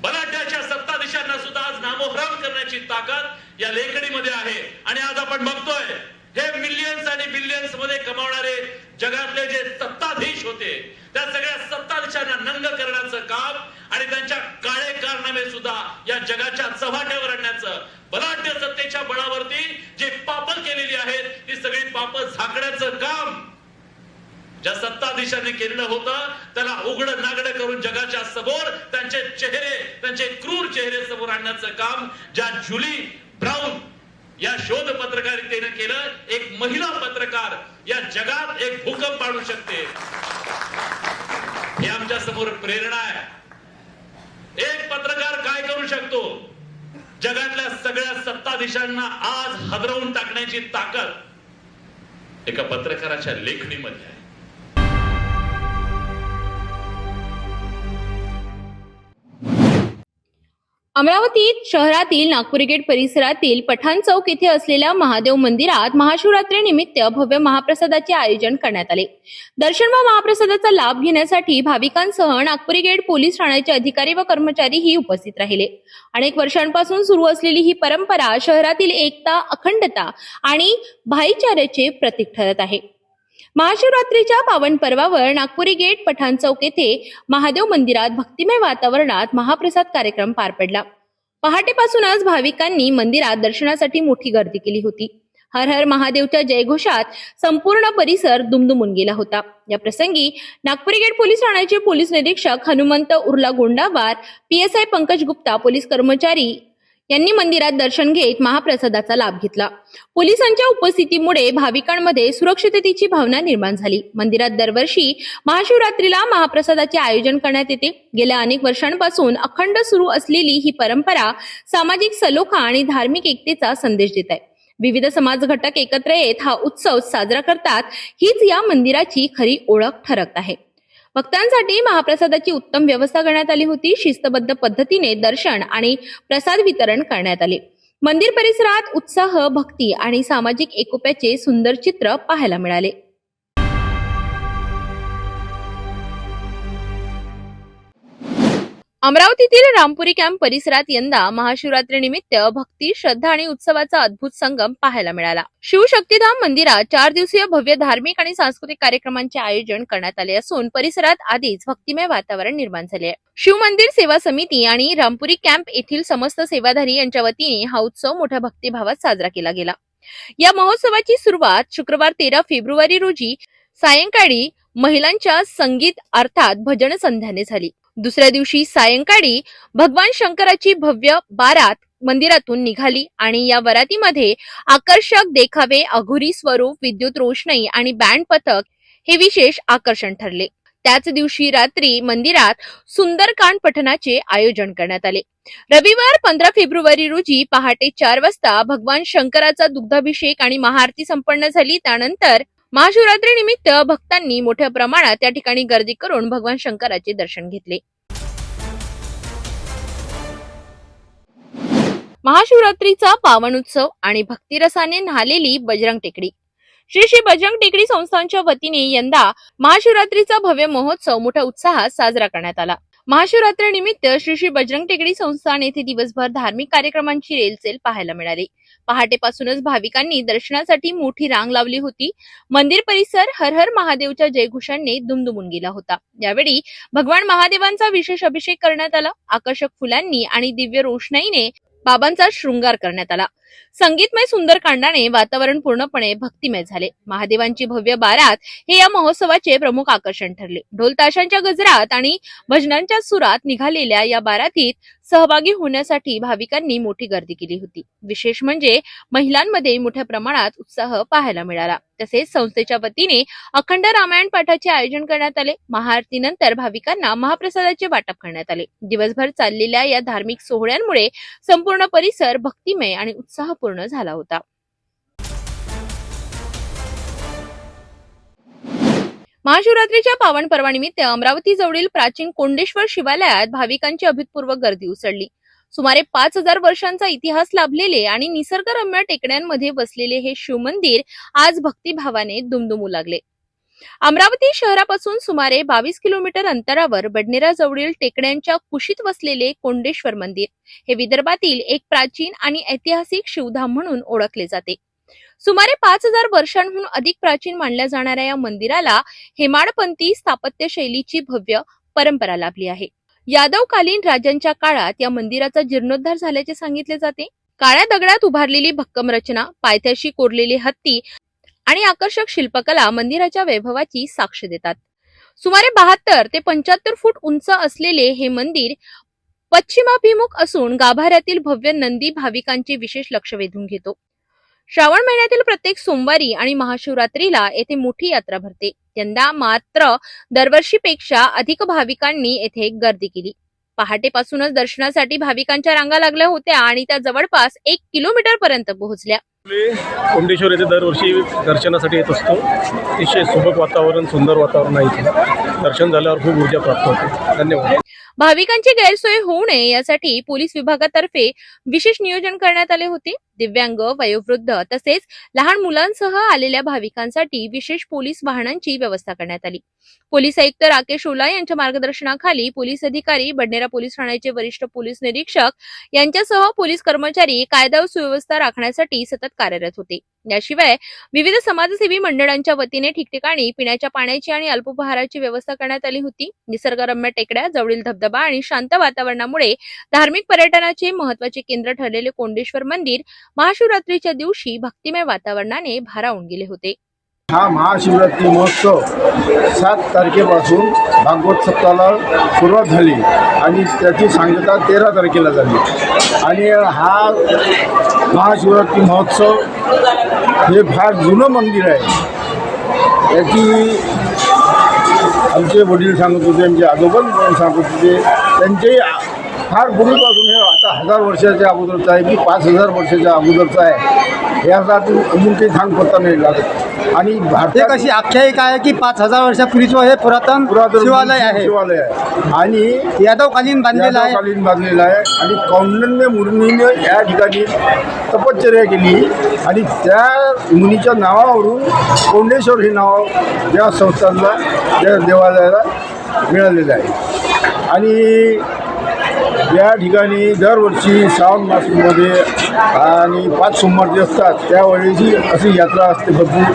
बलाढ्याच्या सत्ताधीशांना सुद्धा आज नामोहराम करण्याची ताकद या लेखणीमध्ये आहे. आणि आज आपण बघतोय हे मिलियन्स आणि बिलियन्स मध्ये कमावणारे जगातले जे सत्ताधीश होते, त्या सगळ्या सत्ताधीशांना नंग करण्याचं काम आणि त्यांच्या काळे कारनामे सुद्धा या जगाच्या चव्हाट्यावर आणण्याचं, बलाढ्य सत्तेच्या बळावरती जे पाप केलेली आहेत ती सगळी पाप झाकण्याचं काम ज्या सत्ताधीशांनी केलेलं होतं, त्याला उघडं नागडं करून जगाच्या समोर त्यांचे चेहरे, त्यांचे क्रूर चेहरे समोर आणण्याचं काम ज्या जुली ब्राऊन या शोध पत्रकारितेने केलं. एक महिला पत्रकार या जगात एक भूकंप आणू शकते, हे आमच्या समोर प्रेरणा आहे. एक पत्रकार काय करू शकतो, जगातल्या सगळ्या सत्ताधीशांना आज हादरवून टाकण्याची ताकद एका पत्रकाराच्या लेखणीमध्ये आहे. अमरावतीत शहरातील नागपुरी गेट परिसरातील पठाण चौक येथे असलेल्या महादेव मंदिरात महाशिवरात्रीनिमित्त भव्य महाप्रसादाचे आयोजन करण्यात आले. दर्शन व महाप्रसादाचा लाभ घेण्यासाठी भाविकांसह नागपुरी गेट पोलीस ठाण्याचे अधिकारी व कर्मचारीही उपस्थित राहिले. अनेक वर्षांपासून सुरू असलेली ही परंपरा शहरातील एकता, अखंडता आणि भाईचाऱ्याचे प्रतीक ठरत आहे. महाशिवरात्रीच्या पावन पर्वावर नागपुरी गेट पठाण चौक येथे महादेव मंदिरात भक्तिमय वातावरणात महाप्रसाद कार्यक्रम पार पडला. पहाटेपासूनच भाविकांनी मंदिरात दर्शनासाठी मोठी गर्दी केली होती. हर हर महादेवच्या जयघोषात संपूर्ण परिसर दुमदुमून गेला होता. या प्रसंगी नागपुरी गेट पोलीस ठाण्याचे पोलीस निरीक्षक हनुमंत उर्ला गोंडावार, PSI पंकज गुप्ता, पोलीस कर्मचारी यांनी मंदिरात दर्शन घेत महाप्रसादाचा लाभ घेतला. पोलिसांच्या उपस्थितीमुळे भाविकांमध्ये सुरक्षिततेची भावना निर्माण झाली. मंदिरात दरवर्षी महाशिवरात्रीला महाप्रसादाचे आयोजन करण्यात येते. गेल्या अनेक वर्षांपासून अखंड सुरू असलेली ही परंपरा सामाजिक सलोखा आणि धार्मिक एकतेचा संदेश देत आहे. विविध समाज घटक एकत्र येत हा उत्सव साजरा करतात, हीच या मंदिराची खरी ओळख ठरत आहे. भक्तांसाठी महाप्रसादाची उत्तम व्यवस्था करण्यात आली होती. शिस्तबद्ध पद्धतीने दर्शन आणि प्रसाद वितरण करण्यात आले. मंदिर परिसरात उत्साह, भक्ती आणि सामाजिक एकोप्याचे सुंदर चित्र पाहायला मिळाले. अमरावतीतील रामपुरी कॅम्प परिसरात यंदा महाशिवरात्रीनिमित्त भक्ती, श्रद्धा आणि उत्सवाचा अद्भुत संगम पाहायला मिळाला. शिवशक्तीधाम मंदिरात 4 दिवसीय भव्य धार्मिक आणि सांस्कृतिक कार्यक्रमांचे आयोजन करण्यात आले असून परिसरात आधीच भक्तिमय वातावरण निर्माण झाले आहे. शिव मंदिर सेवा समिती आणि रामपुरी कॅम्प येथील समस्त सेवाधारी यांच्या वतीने हा उत्सव मोठ्या भक्तिभावात साजरा केला गेला. या महोत्सवाची सुरुवात शुक्रवार 13 फेब्रुवारी रोजी सायंकाळी महिलांच्या संगीत अर्थात भजन संध्याने झाली. दुसऱ्या दिवशी सायंकाळी भगवान शंकराची भव्य बारात मंदिरातून निघाली आणि या वरातीमध्ये आकर्षक देखावे, अघोरी स्वरूप, विद्युत रोषणाई आणि बँड पथक हे विशेष आकर्षण ठरले. त्याच दिवशी रात्री मंदिरात सुंदरकांड पठणाचे आयोजन करण्यात आले. रविवार 15 फेब्रुवारी रोजी पहाटे 4 वाजता भगवान शंकराचा दुग्धाभिषेक आणि महाआरती संपन्न झाली. त्यानंतर महाशिवरात्री निमित्त भक्तांनी मोठ्या प्रमाणात त्या ठिकाणी गर्दी करून भगवान शंकराचे दर्शन घेतले. महाशिवरात्रीचा पावन उत्सव आणि भक्तिरसाने न्हालेली बजरंग टेकडी. श्री श्री बजरंग टेकडी संस्थांच्या वतीने यंदा महाशिवरात्रीचा भव्य महोत्सव मोठ्या उत्साहात साजरा करण्यात आला. महाशिवरात्रीनिमित्त श्री श्री बजरंग टेकडी संस्थान येथे दिवसभर धार्मिक कार्यक्रमांची रेलचेल पाहायला मिळाली. पहाटेपासूनच भाविकांनी दर्शनासाठी मोठी रांग लावली होती. मंदिर परिसर हर हर महादेवच्या जयघोषांनी दुमदुमून गेला होता. यावेळी भगवान महादेवांचा विशेष अभिषेक करण्यात आला. आकर्षक फुलांनी आणि दिव्य रोषणाईने बाबांचा शृंगार करण्यात आला. संगीतमय सुंदरकांडाने वातावरण पूर्णपणे भक्तिमय झाले. महादेवांची भव्य बारात हे या महोत्सवाचे प्रमुख आकर्षण ठरले. ढोल ताशांच्या गजरात आणि भजनांच्या सुरात निघालेल्या या बारातीत सहभागी होण्यासाठी भाविकांनी मोठी गर्दी केली होती. विशेष म्हणजे महिलांमध्ये मोठ्या प्रमाणात उत्साह पाहायला मिळाला. तसेच संस्थेच्या वतीने अखंड रामायण पाठाचे आयोजन करण्यात आले. महाआरतीनंतर भाविकांना महाप्रसादाचे वाटप करण्यात आले. दिवसभर चाललेल्या या धार्मिक सोहळ्यांमुळे संपूर्ण परिसर भक्तिमय आणि उत्साहपूर्ण झाला होता. महाशिवरात्रीच्या पावन पर्वानिमित्त अमरावती जवळील प्राचीन कोंडेश्वर शिवालयात भाविकांची अभूतपूर्व गर्दी उसळली. सुमारे 5000 वर्षांचा इतिहास लाभलेले आणि निसर्गरम्य टेकड्यांमध्ये वसलेले हे शिवमंदिर आज भक्तिभावाने दुमदुमू लागले. अमरावती शहरापासून सुमारे 22 किलोमीटर अंतरावर बडनेरा जवळील टेकड्यांच्या कुशीत वसलेले कोंडेश्वर मंदिर हे विदर्भातील एक प्राचीन आणि ऐतिहासिक शिवधाम म्हणून ओळखले जाते. सुमारे 5000 वर्षांहून अधिक प्राचीन मानल्या जाणाऱ्या या मंदिराला हेमाडपंथी स्थापत्य शैलीची भव्य परंपरा लाभली आहे. यादवकालीन राजांच्या काळात या मंदिराचा जीर्णोद्धार झाल्याचे सांगितले जाते. काळ्या दगडात उभारलेली भक्कम रचना, पायथ्याशी कोरलेले हत्ती आणि आकर्षक शिल्पकला मंदिराच्या वैभवाची साक्ष देतात. सुमारे 72 ते 75 फूट उंच असलेले हे मंदिर पश्चिमाभिमुख असून गाभाऱ्यातील भव्य नंदी भाविकांचे विशेष लक्ष वेधून घेतो. श्रावण महिन्यातील प्रत्येक सोमवारी आणि महाशिवरात्रीला येथे मोठी यात्रा भरते. यंदा मात्र दरवर्षीपेक्षा अधिक भाविकांनी येथे गर्दी केली. पहाटेपासूनच दर्शनासाठी भाविकांच्या रांगा लागल्या होत्या आणि त्या जवळपास 1 किलोमीटर पर्यंत पोहोचल्या. कोंडेश्वर येथे दरवर्षी दर्शनासाठी येत असतो. अतिशय सुबक वातावरण, सुंदर वातावरण आहे. दर्शन झाल्यावर खूप ऊर्जा प्राप्त होते. धन्यवाद. भाविकांची गैरसोय होऊ नये यासाठी पोलीस विभागातर्फे विशेष नियोजन करण्यात आले होते. दिव्यांग, वयोवृद्ध तसेच लहान मुलांसह आलेल्या भाविकांसाठी विशेष पोलीस वाहनांची व्यवस्था करण्यात आली. पोलीस आयुक्त राकेश ओला यांच्या मार्गदर्शनाखाली पोलीस अधिकारी, बडनेरा पोलीस ठाण्याचे वरिष्ठ पोलीस निरीक्षक यांच्यासह पोलीस कर्मचारी कायदा व सुव्यवस्था राखण्यासाठी सतत कार्यरत होते. याशिवाय विविध समाजसेवी मंडळांच्या वतीने ठिकठिकाणी पिण्याच्या पाण्याची आणि अल्पोपहाराची व्यवस्था करण्यात आली होती. निसर्गरम्य टेकड्या, जवळील धबधबा आणि शांत वातावरणामुळे धार्मिक पर्यटनाचे महत्त्वाचे केंद्र ठरलेले कोंडेश्वर मंदिर महाशिवरात्रीच्या दिवशी भक्तिमय वातावरणाने भारावून गेले होते. हा महाशिवरात्री महोत्सव 7 तारखेपासून भागवत सप्ताहाला सुरुवात झाली आणि त्याची सांगता 13 तारखेला झाली. आणि हा महाशिवरात्री महोत्सव हे फार जुनं मंदिर आहे. याची आमचे वडील सांगत होते, आमचे आजोबा सांगत होते, त्यांचे फार पूर्वीपासून हे आता 1000 वर्षाच्या अगोदरचं आहे की 5000 वर्षाच्या अगोदरचं आहे याचा अजून काही सांग पत्ता नाही लागत. आणि भारतात अशी आख्यायिका आहे की 5000 वर्षापूर्वीचं हे पुरातन शिवालय आहे आणि यादवकालीन बांधलेलं आहे. आणि कौंडन्य मुनीने या ठिकाणी तपश्चर्या केली आणि त्या मुनीच्या नावावरून कोंडेश्वर हे नाव या संस्थांना, या देवालयाला मिळालेलं आहे. आणि या ठिकाणी दरवर्षी श्रावण मासमध्ये आणि 5 सोमवार जे असतात त्यावेळेची अशी यात्रा असते भरपूर.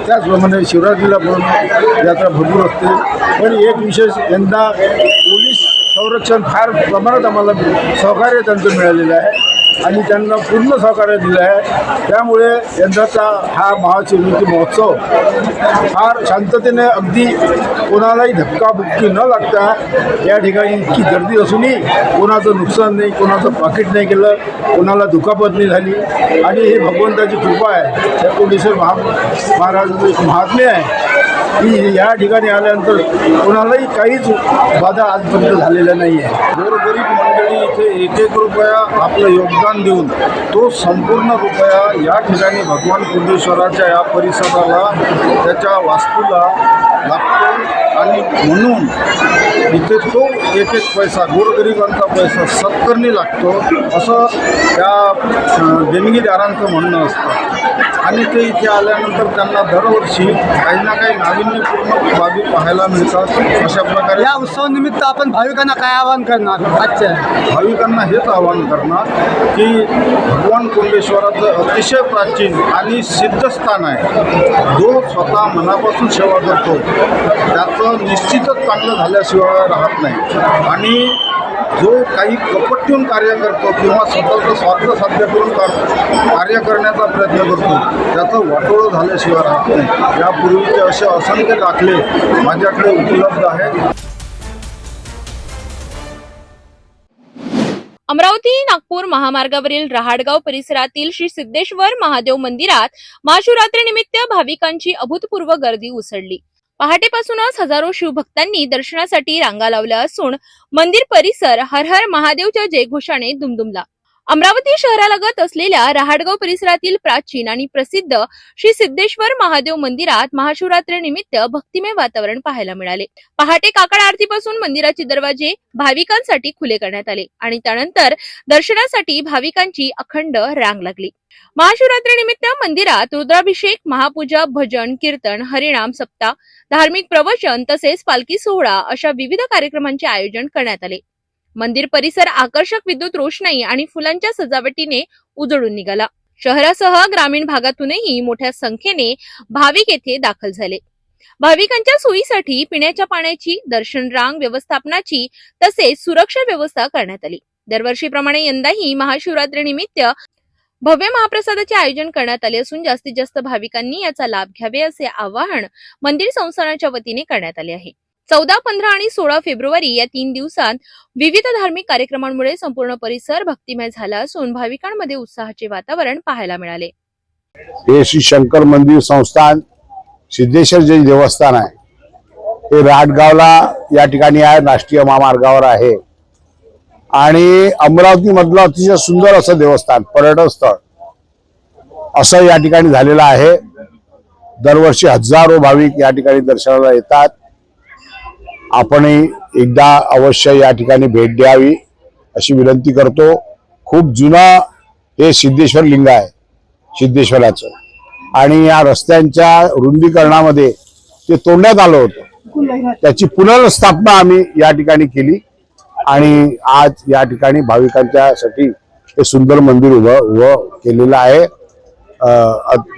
त्याचप्रमाणे शिवरात्रीला पण यात्रा भरपूर असते. पण एक विशेष यंदा पोलीस संरक्षण फार प्रमाणात आम्हाला सहकार्य त्यांचं मिळालेलं आहे. आणि त्यांना पूर्ण सहकार्य दिलं आहे. त्यामुळे यंदाचा हा महाशिवरात्री महोत्सव फार शांततेने, अगदी कोणालाही धक्काबुक्की न लागता या ठिकाणी इतकी गर्दी असूनही कोणाचं नुकसान नाही, कोणाचं पाकिट नाही केलं, कोणाला दुखापत नाही झाली. आणि ही भगवंताची कृपा आहे. त्या कोटेश्वर महाराजांचं एक महात्म्य आहे की या ठिकाणी आल्यानंतर कोणालाही काहीच बाधा आजपर्यंत झालेल्या नाही आहे. गोरगरीब मंडळी इथे एक एक रुपया आपलं योगदान देऊन तो संपूर्ण रुपया या ठिकाणी भगवान कुंडेश्वराच्या या परिसराला, त्याच्या वास्तूला लागतो. आणि म्हणून इथे तो एक एक पैसा, गोरगरिबांचा पैसा सत्कारणी लागतो असं त्या देणगीदारांचं म्हणणं असतं. आणि ते इथे आल्यानंतर त्यांना दरवर्षी काही ना काही नाविन्यपूर्ण बाबी पाहायला मिळतात. अशा प्रकारे या उत्सवानिमित्त आपण भाविकांना काय आवाहन करणार? आजच्या भाविकांना हेच आवाहन करणार की भगवान कुंडेश्वराचं अतिशय प्राचीन आणि सिद्धस्थान आहे. जो स्वतः मनापासून सेवा करतो त्याचं निश्चितच चांगलं झाल्याशिवाय राहत नाही. आणि जो काही कपट ठेवून कार्य करतो किंवा स्वतःचं स्वार्थ साध्य करून कार्य करण्याचा प्रयत्न करतो त्याचं वाटोळं झाल्याशिवाय राहत नाही. यापूर्वीचे असे असंख्य दाखले माझ्याकडे उपलब्ध आहेत. अमरावती नागपूर महामार्गावरील रहाटगाव परिसरातील श्री सिद्धेश्वर महादेव मंदिरात महाशिवरात्रीनिमित्त भाविकांची अभूतपूर्व गर्दी उसळली. पहाटेपासूनच हजारो शिवभक्तांनी दर्शनासाठी रांगा लावल्या असून मंदिर परिसर हर हर महादेवच्या जयघोषाने दुमदुमला. अमरावती शहरालगत असलेल्या रहाटगाव परिसरातील प्राचीन आणि प्रसिद्ध श्री सिद्धेश्वर महादेव मंदिरात महाशिवरात्रीनिमित्त भक्तिमय वातावरण पाहायला मिळाले. पहाटे काकड आरतीपासून मंदिराचे दरवाजे भाविकांसाठी खुले करण्यात आले आणि त्यानंतर दर्शनासाठी भाविकांची अखंड रांग लागली. महाशिवरात्रीनिमित्त मंदिरात रुद्राभिषेक, महापूजा, भजन, कीर्तन, हरिनाम सप्ताह, धार्मिक प्रवचन तसेच पालखी सोहळा अशा विविध कार्यक्रमांचे आयोजन करण्यात आले. मंदिर परिसर आकर्षक विद्युत रोषणाई आणि फुलांच्या सजावटीने उजळून निघाला. शहरासह ग्रामीण भागातूनही मोठ्या संख्येने भाविक येथे दाखल झाले. भाविकांच्या सोयीसाठी पिण्याच्या पाण्याची, दर्शन रांग व्यवस्थापनाची तसेच सुरक्षा व्यवस्था करण्यात आली. दरवर्षीप्रमाणे यंदाही महाशिवरात्रीनिमित्त भव्य महाप्रसादाचे आयोजन करण्यात आले असून जास्तीत जास्त भाविकांनी याचा लाभ घ्यावे असे आवाहन मंदिर संस्थानाच्या वतीने करण्यात आले आहे. 14, 15 आणि 16 फेब्रुवारी या 3 दिवसात विविध धार्मिक कार्यक्रमांमुळे संपूर्ण परिसर भक्तिमय झाला असून भाविकांमध्ये उत्साहाचे वातावरण पाहायला मिळाले. हे श्री शंकर मंदिर संस्थान सिद्धेश्वर जे देवस्थान आहे हे रहाटगावला या ठिकाणी आहे, राष्ट्रीय महामार्गावर आहे. आणि अमरावती मधलं अतिशय सुंदर असं देवस्थान, पर्यटन स्थळ असं या ठिकाणी झालेलं आहे. दरवर्षी हजारो भाविक या ठिकाणी दर्शनाला येतात. आपणही एकदा अवश्य या ठिकाणी भेट द्यावी अशी विनंती करतो. खूप जुनं हे सिद्धेश्वर लिंग आहे सिद्धेश्वराचं, आणि या रस्त्यांच्या रुंदीकरणामध्ये ते तोडण्यात आलं होतं. त्याची पुनर्स्थापना आम्ही या ठिकाणी केली आणि आज या ठिकाणी भाविकांच्यासाठी हे सुंदर मंदिर उभं केलेलं आहे.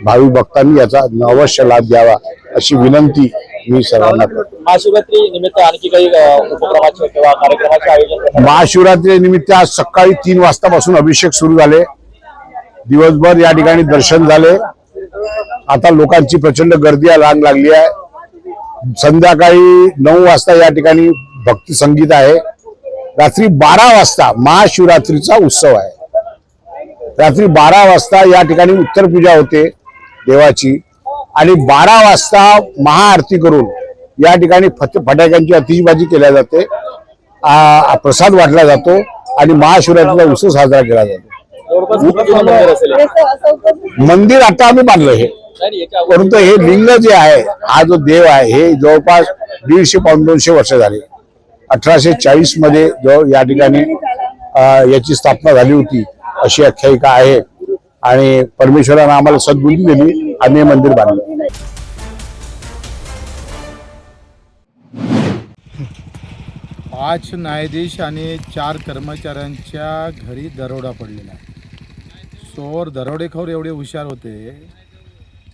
भाविक भक्तांनी याचा अवश्य लाभ द्यावा अशी विनंती मी सर्वांना करतो. महाशिवरात्री निमित्त आणखी काही उपक्रमाचे किंवा कार्यक्रमाचे आयोजन? महाशिवरात्री निमित्त आज सकाळी 3 वाजतापासून अभिषेक सुरू झाले. दिवसभर या ठिकाणी दर्शन झाले. आता लोकांची प्रचंड गर्दी रांग लागली आहे. संध्याकाळी 9 वाजता या ठिकाणी भक्ती संगीत आहे. रात्री 12 वाजता महाशिवरात्रीचा उत्सव आहे. रात्री 12 वाजता या ठिकाणी उत्तर पूजा होते देवाची आणि 12 वाजता महाआरती करून या ठिकाणी फटाक्यांची आतिषबाजी केल्या जाते, प्रसाद वाटला जातो आणि महाशिवरात्रीचा उत्सव साजरा केला जातो. मंदिर आता आम्ही बांधलं हे, परंतु हे लिंग जे आहे, हा जो देव आहे हे जवळपास 150-200 वर्ष झाले. 1840 मध्ये जो या ठिकाणी याची स्थापना झाली होती अशी आख्यायिका आहे आणि परमेश्वरानं आम्हाला सद्बुद्धी दिली, आम्ही हे मंदिर बांधलं. पाच न्यायाधीश आणि 4 कर्मचाऱ्यांच्या घरी दरोडा पडलेला आहे. चोर दरोडेखोर एवढे हुशार होते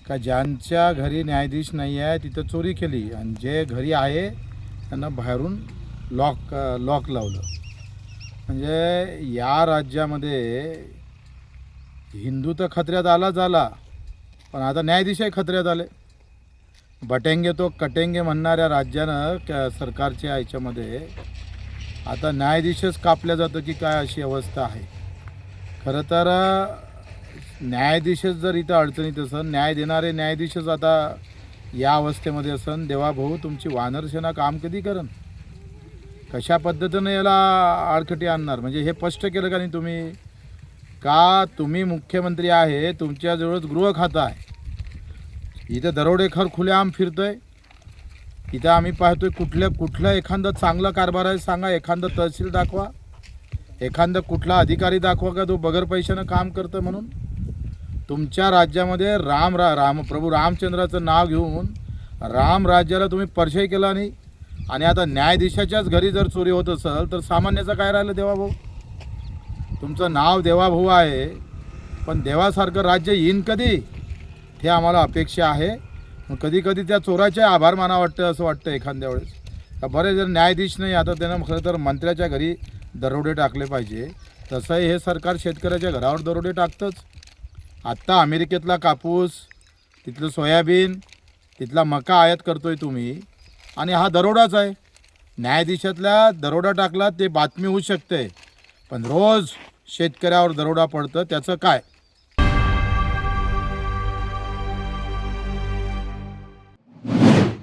का ज्यांच्या घरी न्यायाधीश नाही आहे तिथं चोरी केली आणि जे घरी आहे त्यांना बाहेरून लॉक लावलं. म्हणजे या राज्यामध्ये हिंदू तर खतऱ्यात आला पण आता न्यायाधीशही खतऱ्यात आले. बटेंगे तो कटेंगे म्हणणाऱ्या राज्यानं सरकारच्या याच्यामध्ये आता न्यायाधीशच कापल्या जातं की काय, अशी अवस्था आहे. खरं तर न्यायाधीशच जर इथं अडचणीत असन, न्याय देणारे न्यायाधीशच आता या अवस्थेमध्ये असन, देवाभाऊ तुमची वानरसेना काम कधी करन? कशा पद्धतीनं याला आडखटी आणणार? म्हणजे हे स्पष्ट केलं का नाही तुम्ही? का तुम्ही मुख्यमंत्री आहे, तुमच्याजवळच गृह खातं आहे, इथं दरोडेखोर खुलेआम फिरतोय. इथं आम्ही पाहतोय कुठलं एखादं चांगला कारभार आहे सांगा, एखादं तहसील दाखवा, एखादा कुठला अधिकारी दाखवा का तो बगर पैशानं काम करतं म्हणून. तुमच्या राज्यामध्ये प्रभू रामचंद्राचं नाव घेऊन राम राज्याला तुम्ही परिचय केला नाही. आणि आता न्यायाधीशाच्याच घरी जर चोरी होत असेल तर सामान्याचं काय राहिलं देवाभाऊ? तुमचं नाव देवाभाऊ आहे, पण देवासारखं राज्य येईन कधी हे आम्हाला अपेक्षा आहे. कधी कधी त्या चोराचे आभार माना वाटतं, असं वाटतं एखाद्या वेळेस. तर बरे जर न्यायाधीश नाही, आता त्यानं खरं तर मंत्र्याच्या घरी दरोडे टाकले पाहिजे. तसंही हे सरकार शेतकऱ्याच्या घरावर दरोडे टाकतंच. आत्ता अमेरिकेतला कापूस, तिथलं सोयाबीन, तिथला मका आयात करतोय तुम्ही, आणि हा दरोडाच आहे. न्यायाधीशातला दरोडा टाकला ते बातमी होऊ शकते, पण रोज शेतकऱ्यावर दरोडा पडतं, त्याचं काय?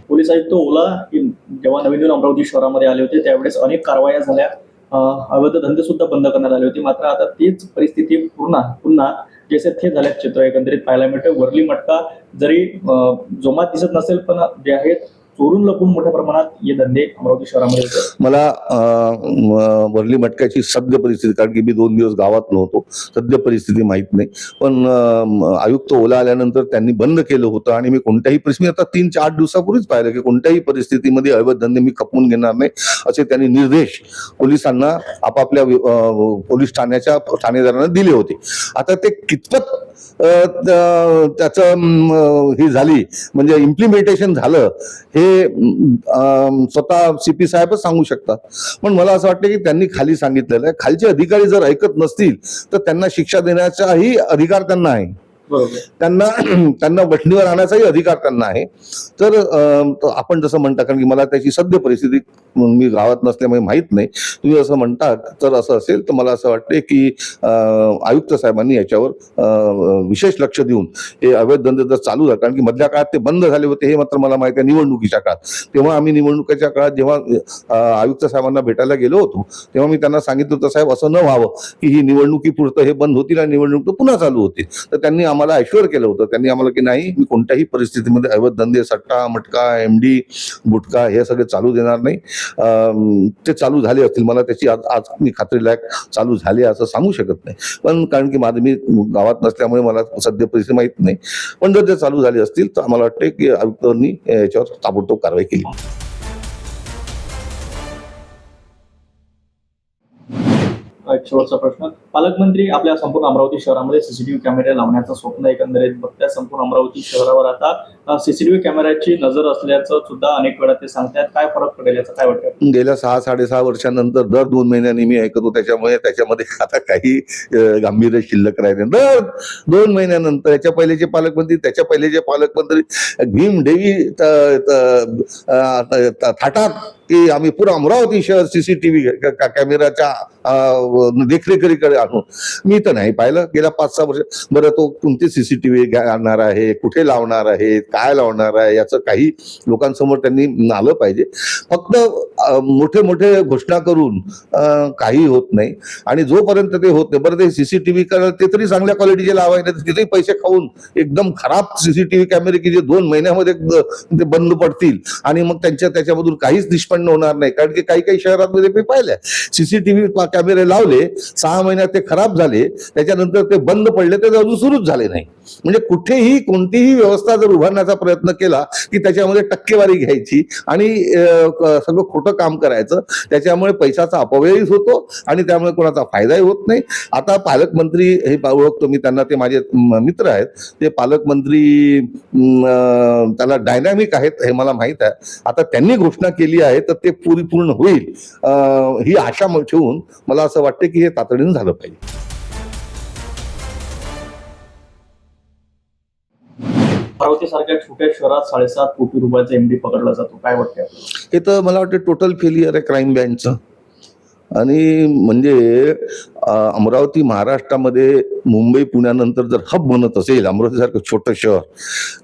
पोलीस आयुक्त ओला जेव्हा नवीन अमरावती शहरामध्ये आले होते त्यावेळेस अनेक कारवाया झाल्या, अवैध धंदे सुद्धा बंद करण्यात आले होते. मात्र आता तीच परिस्थिती पुन्हा जसे ते झाल्याचं चित्र एकंदरीत पाहायला मिळतं. वरली मटका जरी जोमात दिसत नसेल, पण जे आहेत चोरून लपून मोठ्या प्रमाणात हे धंदे अमरावती शहरामध्ये होतात. मला वरली मटक्याची सद्य परिस्थिती, कारण की मी 2 दिवस गावात नव्हतो, सद्य परिस्थिती माहीत नाही. पण आयुक्त ओला आल्यानंतर त्यांनी बंद केलं होतं. आणि मी कोणत्याही परिस्थिती, आता 3-8 दिवसापूर्वीच पाहिलं की कोणत्याही परिस्थितीमध्ये अवैध धंदे मी खपवून घेणार नाही, असे त्यांनी निर्देश पोलिसांना आपापल्या पोलीस ठाणेदारांना दिले होते. आता ते कितपत त्याचं ही झाली, म्हणजे इम्प्लिमेंटेशन झालं, हे स्वतः CP साहेबच सांगू शकतात. पण मला असं वाटतं की त्यांनी खाली सांगितलेलं आहे, खालचे अधिकारी जर ऐकत नसतील तर त्यांना शिक्षा देण्याचाही अधिकार त्यांना आहे. त्यांना वठणीवर आणण्याचाही अधिकार त्यांना आहे. तर आपण जसं म्हणता, कारण की मला त्याची सद्य परिस्थिती मी गावात नसल्यामुळे माहीत नाही, तुम्ही असं म्हणता तर असं असेल तर मला असं वाटते की आयुक्त साहेबांनी याच्यावर विशेष लक्ष देऊन हे अवैध धंदे जर चालू झाले, कारण की मधल्या काळात ते बंद झाले होते हे मात्र मला माहिती आहे निवडणुकीच्या काळात. तेव्हा आम्ही निवडणुकीच्या काळात जेव्हा आयुक्त साहेबांना भेटायला गेलो होतो तेव्हा मी त्यांना सांगितलं होतं, साहेब असं न व्हावं की ही निवडणुकीपुरतं हे बंद होतील आणि निवडणूक पुन्हा चालू होतील. तर त्यांनी आम्हाला ॲश्युअर केलं होतं, त्यांनी आम्हाला की नाही, मी कोणत्याही परिस्थितीमध्ये अवैध धंदे, सट्टा, मटका, MD, गुटखा हे सगळे चालू देणार नाही. ते चालू झाले असतील, मला त्याची आज मी खात्रीलायक चालू झाले असं सांगू शकत नाही, पण कारण की मी गावात नसल्यामुळे मला सध्या परिस्थिती माहीत नाही. पण जर ते चालू झाले असतील तर आम्हाला वाटते की आयुक्तांनी याच्यावर ताबडतोब कारवाई केली. एक शेवटचा प्रश्न, पालकमंत्री आपल्या संपूर्ण अमरावती शहरामध्ये CCTV कॅमेरे लावण्याचं स्वप्न एकंदरीत बघतात. संपूर्ण अमरावती शहरावर आता CCTV कॅमेऱ्याची नजर असल्याचं सुद्धा अनेक वेळा ते सांगतात. काय फरक पडेल याचा काय वाटतं? गेल्या 6-6.5 वर्षानंतर दर 2 महिन्यांनी मी ऐकतो, त्याच्यामध्ये आता काही गांभीर्य शिल्लक राहिले. दर 2 महिन्यानंतर याच्या पहिलेचे पालकमंत्री भीम देवी थाटात की आम्ही पुरा अमरावती शहर CCTV कॅमेऱ्याच्या देखरेखीकडे आणू. मी तर नाही पाहिलं गेल्या 5-6 वर्ष. बरं, तो कोणते CCTV आणणार आहे, कुठे लावणार आहे, काय लावणार आहे, याचं काही लोकांसमोर त्यांनी आलं पाहिजे. फक्त मोठे घोषणा करून काही होत नाही, आणि जोपर्यंत ते होत नाही, बरं ते CCTV ते तरी चांगल्या क्वालिटीचे लावायचे, तिथेही पैसे खाऊन एकदम खराब CCTV कॅमेरे की जे 2 महिन्यामध्ये ते बंद पडतील आणि मग त्याच्यामधून काहीच निष्पन्न होणार नाही. कारण की काही शहरांमध्ये मी पाहिलंय CCTV कॅमेरे लावले, 6 महिन्यात ते खराब झाले, त्याच्यानंतर ते बंद पडले, ते अजून सुरूच झाले नाही. म्हणजे कुठेही कोणतीही व्यवस्था जर उभारण्याचा प्रयत्न केला की त्याच्यामध्ये टक्केवारी घ्यायची आणि सगळं खोटं काम करायचं, त्याच्यामुळे पैशाचा अपव्ययच होतो आणि त्यामुळे कोणाचा फायदाही होत नाही. आता पालकमंत्री हे ओळखतो मी त्यांना, ते माझे मित्र आहेत, ते पालकमंत्री त्याला डायनॅमिक आहेत हे मला माहित आहे. आता त्यांनी घोषणा केली आहे तर ते पूर्ण होईल ही आशा ठेवून मला असं वाटतं की हे तातडीनं झालं पाहिजे. अमरावती सारख्या छोट्या शहरात 7.5 कोटी रुपयाचा एमडी पकडला जातो, काय वाटतं आपल्याला? हे तर मला वाटतं टोटल फेलियर आहे क्राईम ब्रँचचं. आणि म्हणजे अमरावती महाराष्ट्रामध्ये मुंबई पुण्यानंतर जर हब बनत असेल अमरावतीसारखं छोटं शहर,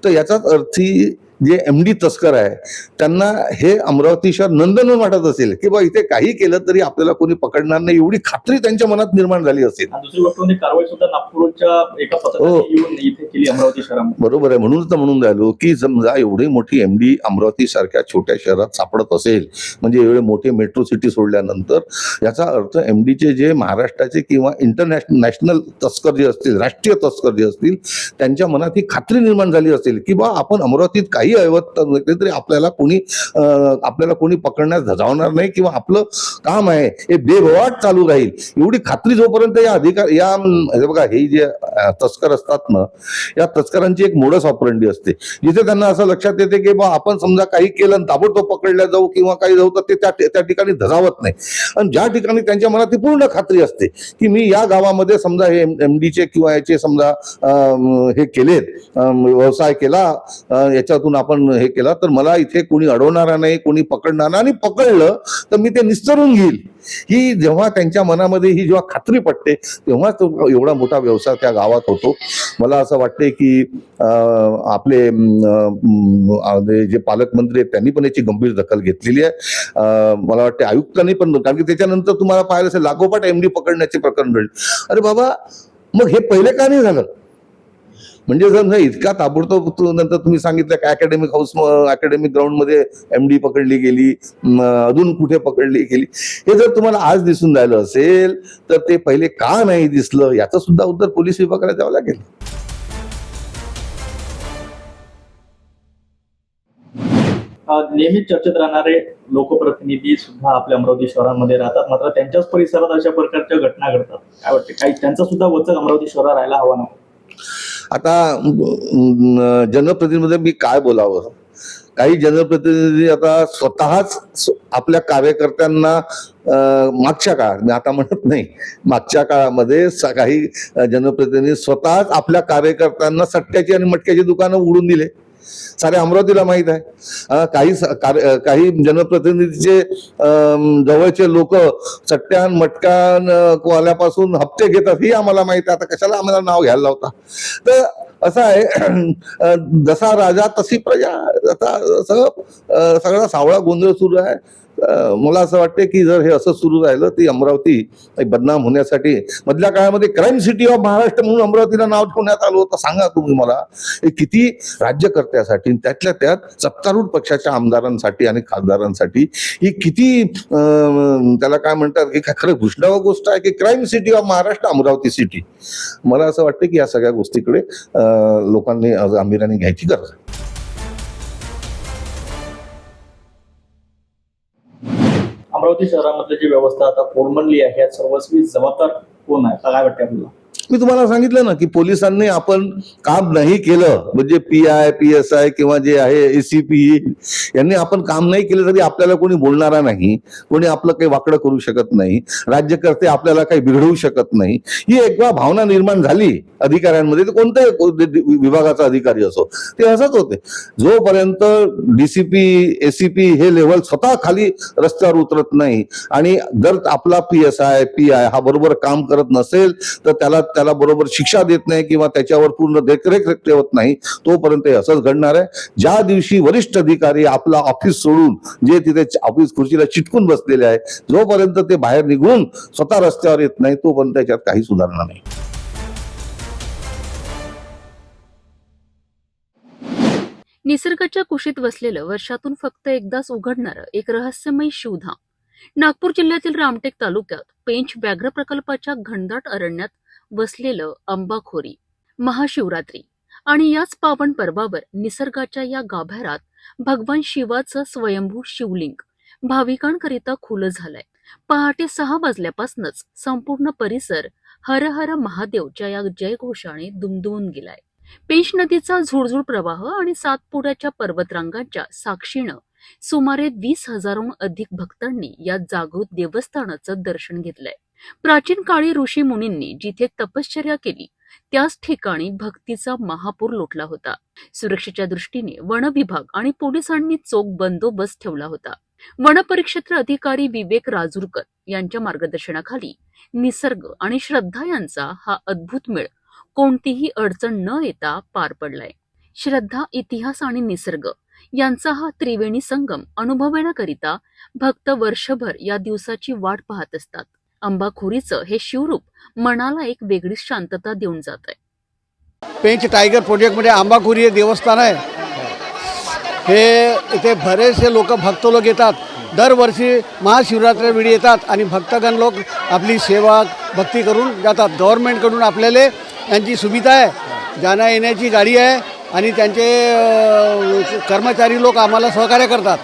तर याचाच अर्थी जे एमडी तस्कर आहे त्यांना हे अमरावती शहर नंदनवन वाटत असेल की बा इथे काही केलं तरी आपल्याला कोणी पकडणार नाही, एवढी खात्री त्यांच्या मनात निर्माण झाली असेल. आणि दुसरी गोष्ट म्हणजे कारवाई सुद्धा नागपूरच्या एका पथकाने येऊन इथे केली अमरावती शहरामध्ये. बरोबर आहे, म्हणूनच तर म्हणून राहिलो की समजा एवढी मोठी एमडी अमरावती सारख्या छोट्या शहरात सापडत असेल म्हणजे एवढे मोठे मेट्रो सिटी सोडल्यानंतर याचा अर्थ एमडीचे जे महाराष्ट्राचे किंवा नॅशनल तस्कर जे असतील, राष्ट्रीय तस्कर जे असतील, त्यांच्या मनात ही खात्री निर्माण झाली असेल की बा आपण अमरावतीत काही अवैध तरी आपल्याला कोणी पकडण्यास धजावणार नाही किंवा आपलं काम आहे हे बेभवाट चालू राहील. एवढी खात्री जोपर्यंत हे बघा हे जे तस्कर असतात ना, या तस्करांची एक मोडस ऑपरेंडी असते, जिथे त्यांना असं लक्षात येते की बा आपण समजा काही केलं आणि ताबडतोब पकडल्या जाऊ किंवा काही जाऊ तर ते त्या ठिकाणी धजावत नाही. आणि ज्या ठिकाणी त्यांच्या मनात ही पूर्ण खात्री असते की मी या गावामध्ये समजा हे एमडीचे किंवा याचे समजा हे केलेत, व्यवसाय केला, याच्यातून आपण हे केला तर मला इथे कोणी अडवणार नाही, कोणी पकडणार नाही, आणि पकडलं तर मी ते निस्तरून घेईल. ही जेव्हा त्यांच्या मनामध्ये ही जेव्हा खात्री पटते तेव्हा तो एवढा मोठा व्यवसाय त्या गावात होतो. मला असं वाटते की आपले जे पालकमंत्री आहेत त्यांनी पण याची गंभीर दखल घेतलेली आहे. मला वाटते आयुक्तांनी पण, कारण की त्याच्यानंतर तुम्हाला पाहिलं असेल लागोपाठ एमडी पकडण्याचे प्रकरण घडले. अरे बाबा, मग हे पहिले का नाही झालं? म्हणजे जर इतका ताबडतोब नंतर तुम्ही सांगितलं की अकॅडमिक ग्राउंड मध्ये एमडी पकडली गेली, अजून कुठे पकडली गेली, हे जर तुम्हाला आज दिसून राहिलं असेल तर ते पहिले का नाही दिसलं याचं सुद्धा उत्तर पोलीस विभागाला द्यावं लागेल. नेहमीच चर्चेत राहणारे लोकप्रतिनिधी सुद्धा आपल्या अमरावती शहरामध्ये राहतात, मात्र त्यांच्याच परिसरात अशा प्रकारच्या घटना घडतात. काय वाटतं, काही त्यांचा सुद्धा वचक अमरावती शहरात राहायला हवा ना? आता जनप्रतिनिधी मी काय बोलावं, काही जनप्रतिनिधी आता स्वतःच आपल्या कार्यकर्त्यांना मागच्या काळात, मी आता म्हणत नाही, मागच्या काळामध्ये काही जनप्रतिनिधी स्वतःच आपल्या कार्यकर्त्यांना सट्ट्याची आणि मटक्याची दुकानं उघडून दिले. सारे अमरावतीला माहित आहे. काही जनप्रतिनिधीचे जवळचे लोक सट्ट्यान मटकान वाल्यापासून हप्ते घेतात ही आम्हाला माहित आहे. आता कशाला आम्हाला नाव घ्यायला लावता? तर असं आहे, जसा राजा तशी प्रजा. आता सगळा सावळा गोंधळ सुरू आहे. मला असं वाटतं की जर हे असं सुरू राहिलं ती अमरावती बदनाम होण्यासाठी, मधल्या काळामध्ये क्राईम सिटी ऑफ महाराष्ट्र म्हणून अमरावतीला नाव ठेवण्यात आलं होतं. सांगा तुम्ही मला, हे किती राज्यकर्त्यासाठी, त्यातल्या त्यात सत्तारूढ पक्षाच्या आमदारांसाठी आणि खासदारांसाठी ही किती त्याला काय म्हणतात की खरं घुसणावं गोष्ट आहे की crime city of Maharashtra Amravati city. मला असं वाटतं की या सगळ्या गोष्टीकडे लोकांनी गांभीर्याने घ्यायची गरज आहे. अमरावती शहरामधली जी व्यवस्था आता कोलमडली आहे, या सर्वस्वी जबाबदार कोण आहे, काय वाटतं आपल्याला? मी तुम्हाला सांगितलं ना की पोलिसांनी आपण काम नाही केलं, म्हणजे PI PSI किंवा जे आहे ACP यांनी आपण काम नाही केलं तरी आपल्याला कोणी बोलणारा नाही, कोणी आपलं काही वाकडं करू शकत नाही, राज्यकर्ते आपल्याला काही बिघडवू शकत नाही, ही एकदा भावना निर्माण झाली अधिकाऱ्यांमध्ये, तर कोणत्याही विभागाचा अधिकारी असो ते असंच होते. जोपर्यंत DCP ACP हे लेव्हल स्वतः खाली रस्त्यावर उतरत नाही आणि जर आपला PSI PI हा बरोबर काम करत नसेल तर त्याला बरोबर शिक्षा देत नाही किंवा त्याच्यावर पूर्ण देखरेख ठेवत नाही, तोपर्यंत हे असंच घडणार आहे. ज्या दिवशी वरिष्ठ अधिकारी आपला ऑफिस सोडून जे तिथे ऑफिस खुर्चीला चिटकून बसलेले आहे, जोपर्यंत ते बाहेर निघून स्वतः रस्त्यावर येत नाही तोपर्यंत त्याच्यात काही सुधारणा नाही. निसर्गाच्या कुशीत वसलेलं, वर्षातून फक्त एकदाच उघडणारं एक रहस्यमय शिवधाम. नागपूर जिल्ह्यातील रामटेक तालुक्यात पेंच व्याघ्र प्रकल्पाच्या घनदाट अरण्यात वसलेलं अंबाखोरी. महाशिवरात्री आणि याच पावन पर्वावर निसर्गाच्या या गाभाऱ्यात भगवान शिवाचं स्वयंभू शिवलिंग भाविकांकरिता खुलं झालंय. पहाटे 6 वाजल्यापासूनच संपूर्ण परिसर हर हर महादेवच्या या जयघोषाने दुमदुमून गेलाय. पेंच नदीचा झुळझुळ प्रवाह आणि सातपुड्याच्या पर्वतरांगांच्या साक्षीनं सुमारे 20,000हून अधिक भक्तांनी या जागृत देवस्थानाचं दर्शन घेतलंय. प्राचीन काळी ऋषी मुनींनी जिथे तपश्चर्या केली त्याच ठिकाणी भक्तीचा महापूर लोटला होता. सुरक्षेच्या दृष्टीने वन विभाग आणि पोलिसांनी चोख बंदोबस्त ठेवला होता. वनपरिक्षेत्र अधिकारी विवेक राजूरकर यांच्या मार्गदर्शनाखाली निसर्ग आणि श्रद्धा यांचा हा अद्भुत मेळ कोणतीही अडचण न येता पार पडलाय. श्रद्धा, इतिहास आणि निसर्ग यांचा हा त्रिवेणी संगम अनुभवण्याकरिता भक्त वर्षभर या दिवसाची वाट पाहत असतात. अंबाखोरीचं हे शिवरूप मनाला एक वेगळीच शांतता देऊन जात आहे. पेंच टायगर प्रोजेक्टमध्ये आंबाखोरी हे देवस्थान आहे. हे इथे बरेचसे भक्त लोक येतात. दरवर्षी महाशिवरात्रीवेळी येतात आणि भक्तगण लोक आपली सेवा भक्ती करून जातात. गव्हर्नमेंटकडून आपल्याला यांची सुविधा आहे, जाण्या येण्याची गाडी आहे आणि त्यांचे कर्मचारी लोक आम्हाला सहकार्य करतात.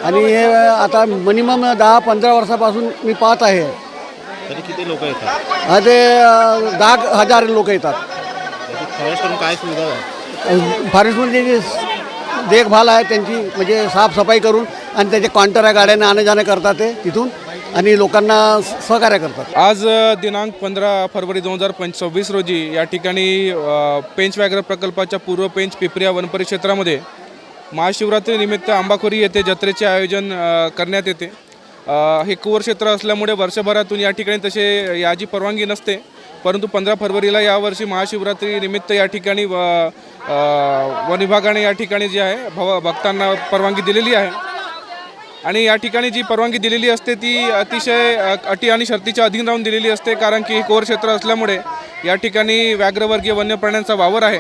आणि हे आता मिनिमम 10-15 वर्षापासून मी पाहत आहे. तरी किती लोक येतात? ते 10,000 लोक येतात. फॉरेस्टकडून काय सुविधा आहे? फॉरेस्टमध्ये देखभाल आहे त्यांची, म्हणजे साफसफाई करून आणि त्याचे काउंटर आहे, गाड्यांना आणणे जाणे करतात ते तिथून आणि लोकांना सहकार्य करतात. आज दिनांक 15 फरवरी 2026 रोजी या ठिकाणी पेंच व्याघ्र प्रकल्पाच्या पूर्व पेंच पिपरिया वनपरिक्षेत्रामध्ये महाशिवरात्रीनिमित्त आंबाखोरी येथे जत्रेचे आयोजन करण्यात येते. हे कुवरक्षेत्र असल्यामुळे वर्षभरातून या ठिकाणी तसे याची परवानगी नसते, परंतु 15 फरवरीला यावर्षी महाशिवरात्रीनिमित्त या ठिकाणी वन विभागाने या ठिकाणी जे आहे भक्तांना परवानगी दिलेली आहे. आणि या ठिकाणी जी परवानगी दिलेली असते ती अतिशय अटी आणि शर्तीच्या अधीन राहून दिलेली असते, कारण की हे कोरक्षेत्र असल्यामुळे या ठिकाणी व्याघ्रवर्गीय वन्य प्राण्यांचा वावर आहे.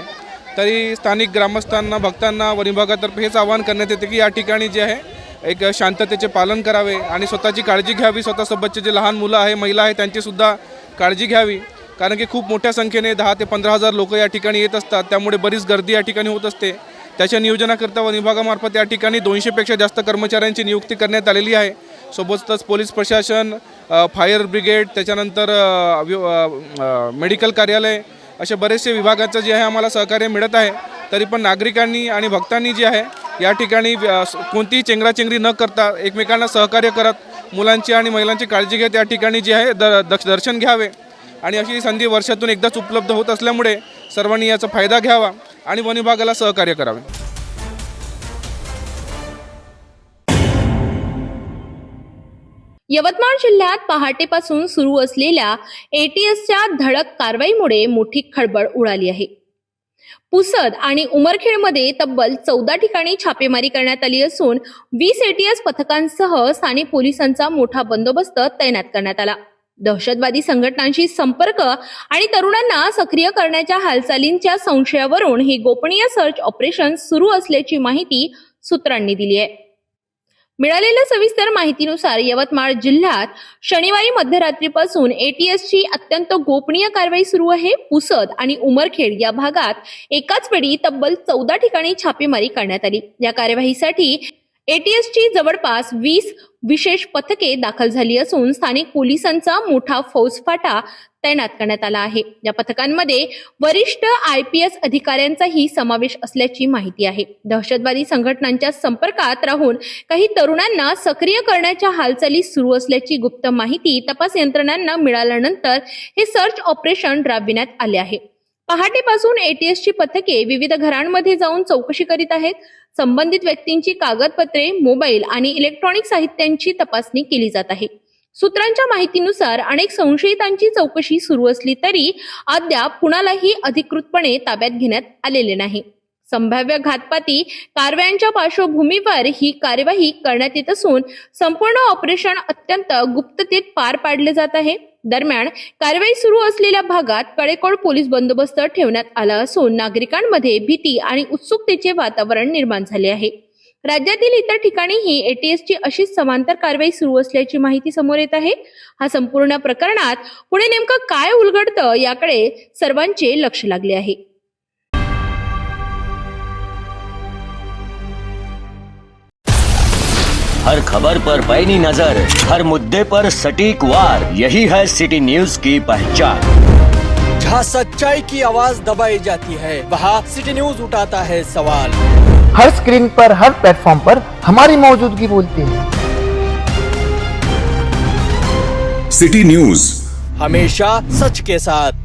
तरी स्थानिक ग्रामस्थांना, भक्तांना वन विभागातर्फे हेच आवाहन करण्यात येते की या ठिकाणी जे आहे एक शांततेचे पालन करावे आणि स्वतःची काळजी घ्यावी. स्वतःसोबतचे जे लहान मुलं आहे, महिला आहे, त्यांचीसुद्धा काळजी घ्यावी, कारण की खूप मोठ्या संख्येने 10,000 ते 15,000 लोक या ठिकाणी येत असतात. त्यामुळे बरीच गर्दी या ठिकाणी होत असते. त्याच्या नियोजनाकरता वन विभागामार्फत या ठिकाणी 200पेक्षा जास्त कर्मचाऱ्यांची नियुक्ती करण्यात आलेली आहे. सोबतच पोलीस प्रशासन, फायर ब्रिगेड, त्याच्यानंतर मेडिकल कार्यालय असे बरेचसे विभागाचं जे आहे आम्हाला सहकार्य मिळत आहे. तरी पण नागरिकांनी आणि भक्तांनी जे आहे या ठिकाणी कोणतीही चेंगराचेंगरी न करता एकमेकांना सहकार्य करत मुलांची आणि महिलांची काळजी घेत या ठिकाणी जे आहे दर्शन घ्यावे. आणि अशी संधी वर्षातून एकदाच उपलब्ध होत असल्यामुळे सर्वांनी याचा फायदा घ्यावा आणि वन विभागाला सहकार्य करावे. यवतमाळ जिल्ह्यात पहाटेपासून सुरू असलेल्या एटीएसच्या धडक कारवाईमुळे मोठी खळबळ उडाली आहे. पुसद आणि उमरखेडमध्ये तब्बल 14 ठिकाणी छापेमारी करण्यात आली असून 20 एटीएस पथकांसह स्थानिक पोलिसांचा मोठा बंदोबस्त तैनात करण्यात आला. दहशतवादी संघटनांशी संपर्क आणि तरुणांना सक्रिय करण्याच्या हालचालींच्या संशयावरून ही गोपनीय सर्च ऑपरेशन सुरू असल्याची माहिती सूत्रांनी दिली आहे. मिळालेल्या सविस्तर माहितीनुसार यवतमाळ जिल्ह्यात शनिवारी मध्यरात्रीपासून एटीएसची अत्यंत गोपनीय कारवाई सुरू आहे. पुसद आणि उमरखेड या भागात एकाच वेळी तब्बल 14 ठिकाणी छापेमारी करण्यात आली. या कार्यवाहीसाठी एटीएसची जवळपास 20 विशेष पथके दाखल झाली असून स्थानिक पोलिसांचा मोठा फौजफाटा तैनात करण्यात आला आहे. या पथकांमध्ये वरिष्ठ IPS अधिकाऱ्यांचाही समावेश असल्याची माहिती आहे. दहशतवादी संघटनांच्या संपर्कात राहून काही तरुणांना सक्रिय करण्याच्या हालचाली सुरू असल्याची गुप्त माहिती तपास यंत्रणांना मिळाल्यानंतर हे सर्च ऑपरेशन राबविण्यात आले आहे. पहाटेपासून एटीएसची पथके विविध घरांमध्ये जाऊन चौकशी करीत आहेत. संबंधित व्यक्तींची कागदपत्रे, मोबाईल आणि इलेक्ट्रॉनिक साहित्यांची तपासणी केली जात आहे. सूत्रांच्या माहितीनुसार अनेक संशयितांची चौकशी सुरू असली तरी अद्याप कुणालाही अधिकृतपणे ताब्यात घेण्यात आलेले नाही. संभाव्य घातपाती कारवायांच्या पार्श्वभूमीवर ही कार्यवाही करण्यात येत असून संपूर्ण ऑपरेशन अत्यंत गुप्ततेत पार पाडले जात आहे. दरम्यान कारवाई सुरू असलेल्या भागात कडेकोट पोलीस बंदोबस्त ठेवण्यात आला असून नागरिकांमध्ये भीती आणि उत्सुकतेचे वातावरण निर्माण झाले आहे. राज्यातील इतर ठिकाणीही एटीएसची अशीच समांतर कारवाई सुरू असल्याची माहिती समोर येत आहे. हा संपूर्ण प्रकरणात पुढे नेमकं काय उलगडतं याकडे सर्वांचे लक्ष लागले आहे. हर खबर पर पैनी नजर, हर मुद्दे पर सटीक वार, यही है सिटी न्यूज की पहचान. जहाँ सच्चाई की आवाज दबाई जाती है वहाँ सिटी न्यूज उठाता है सवाल. हर स्क्रीन पर, हर प्लेटफॉर्म पर हमारी मौजूदगी बोलती है. सिटी न्यूज हमेशा सच के साथ.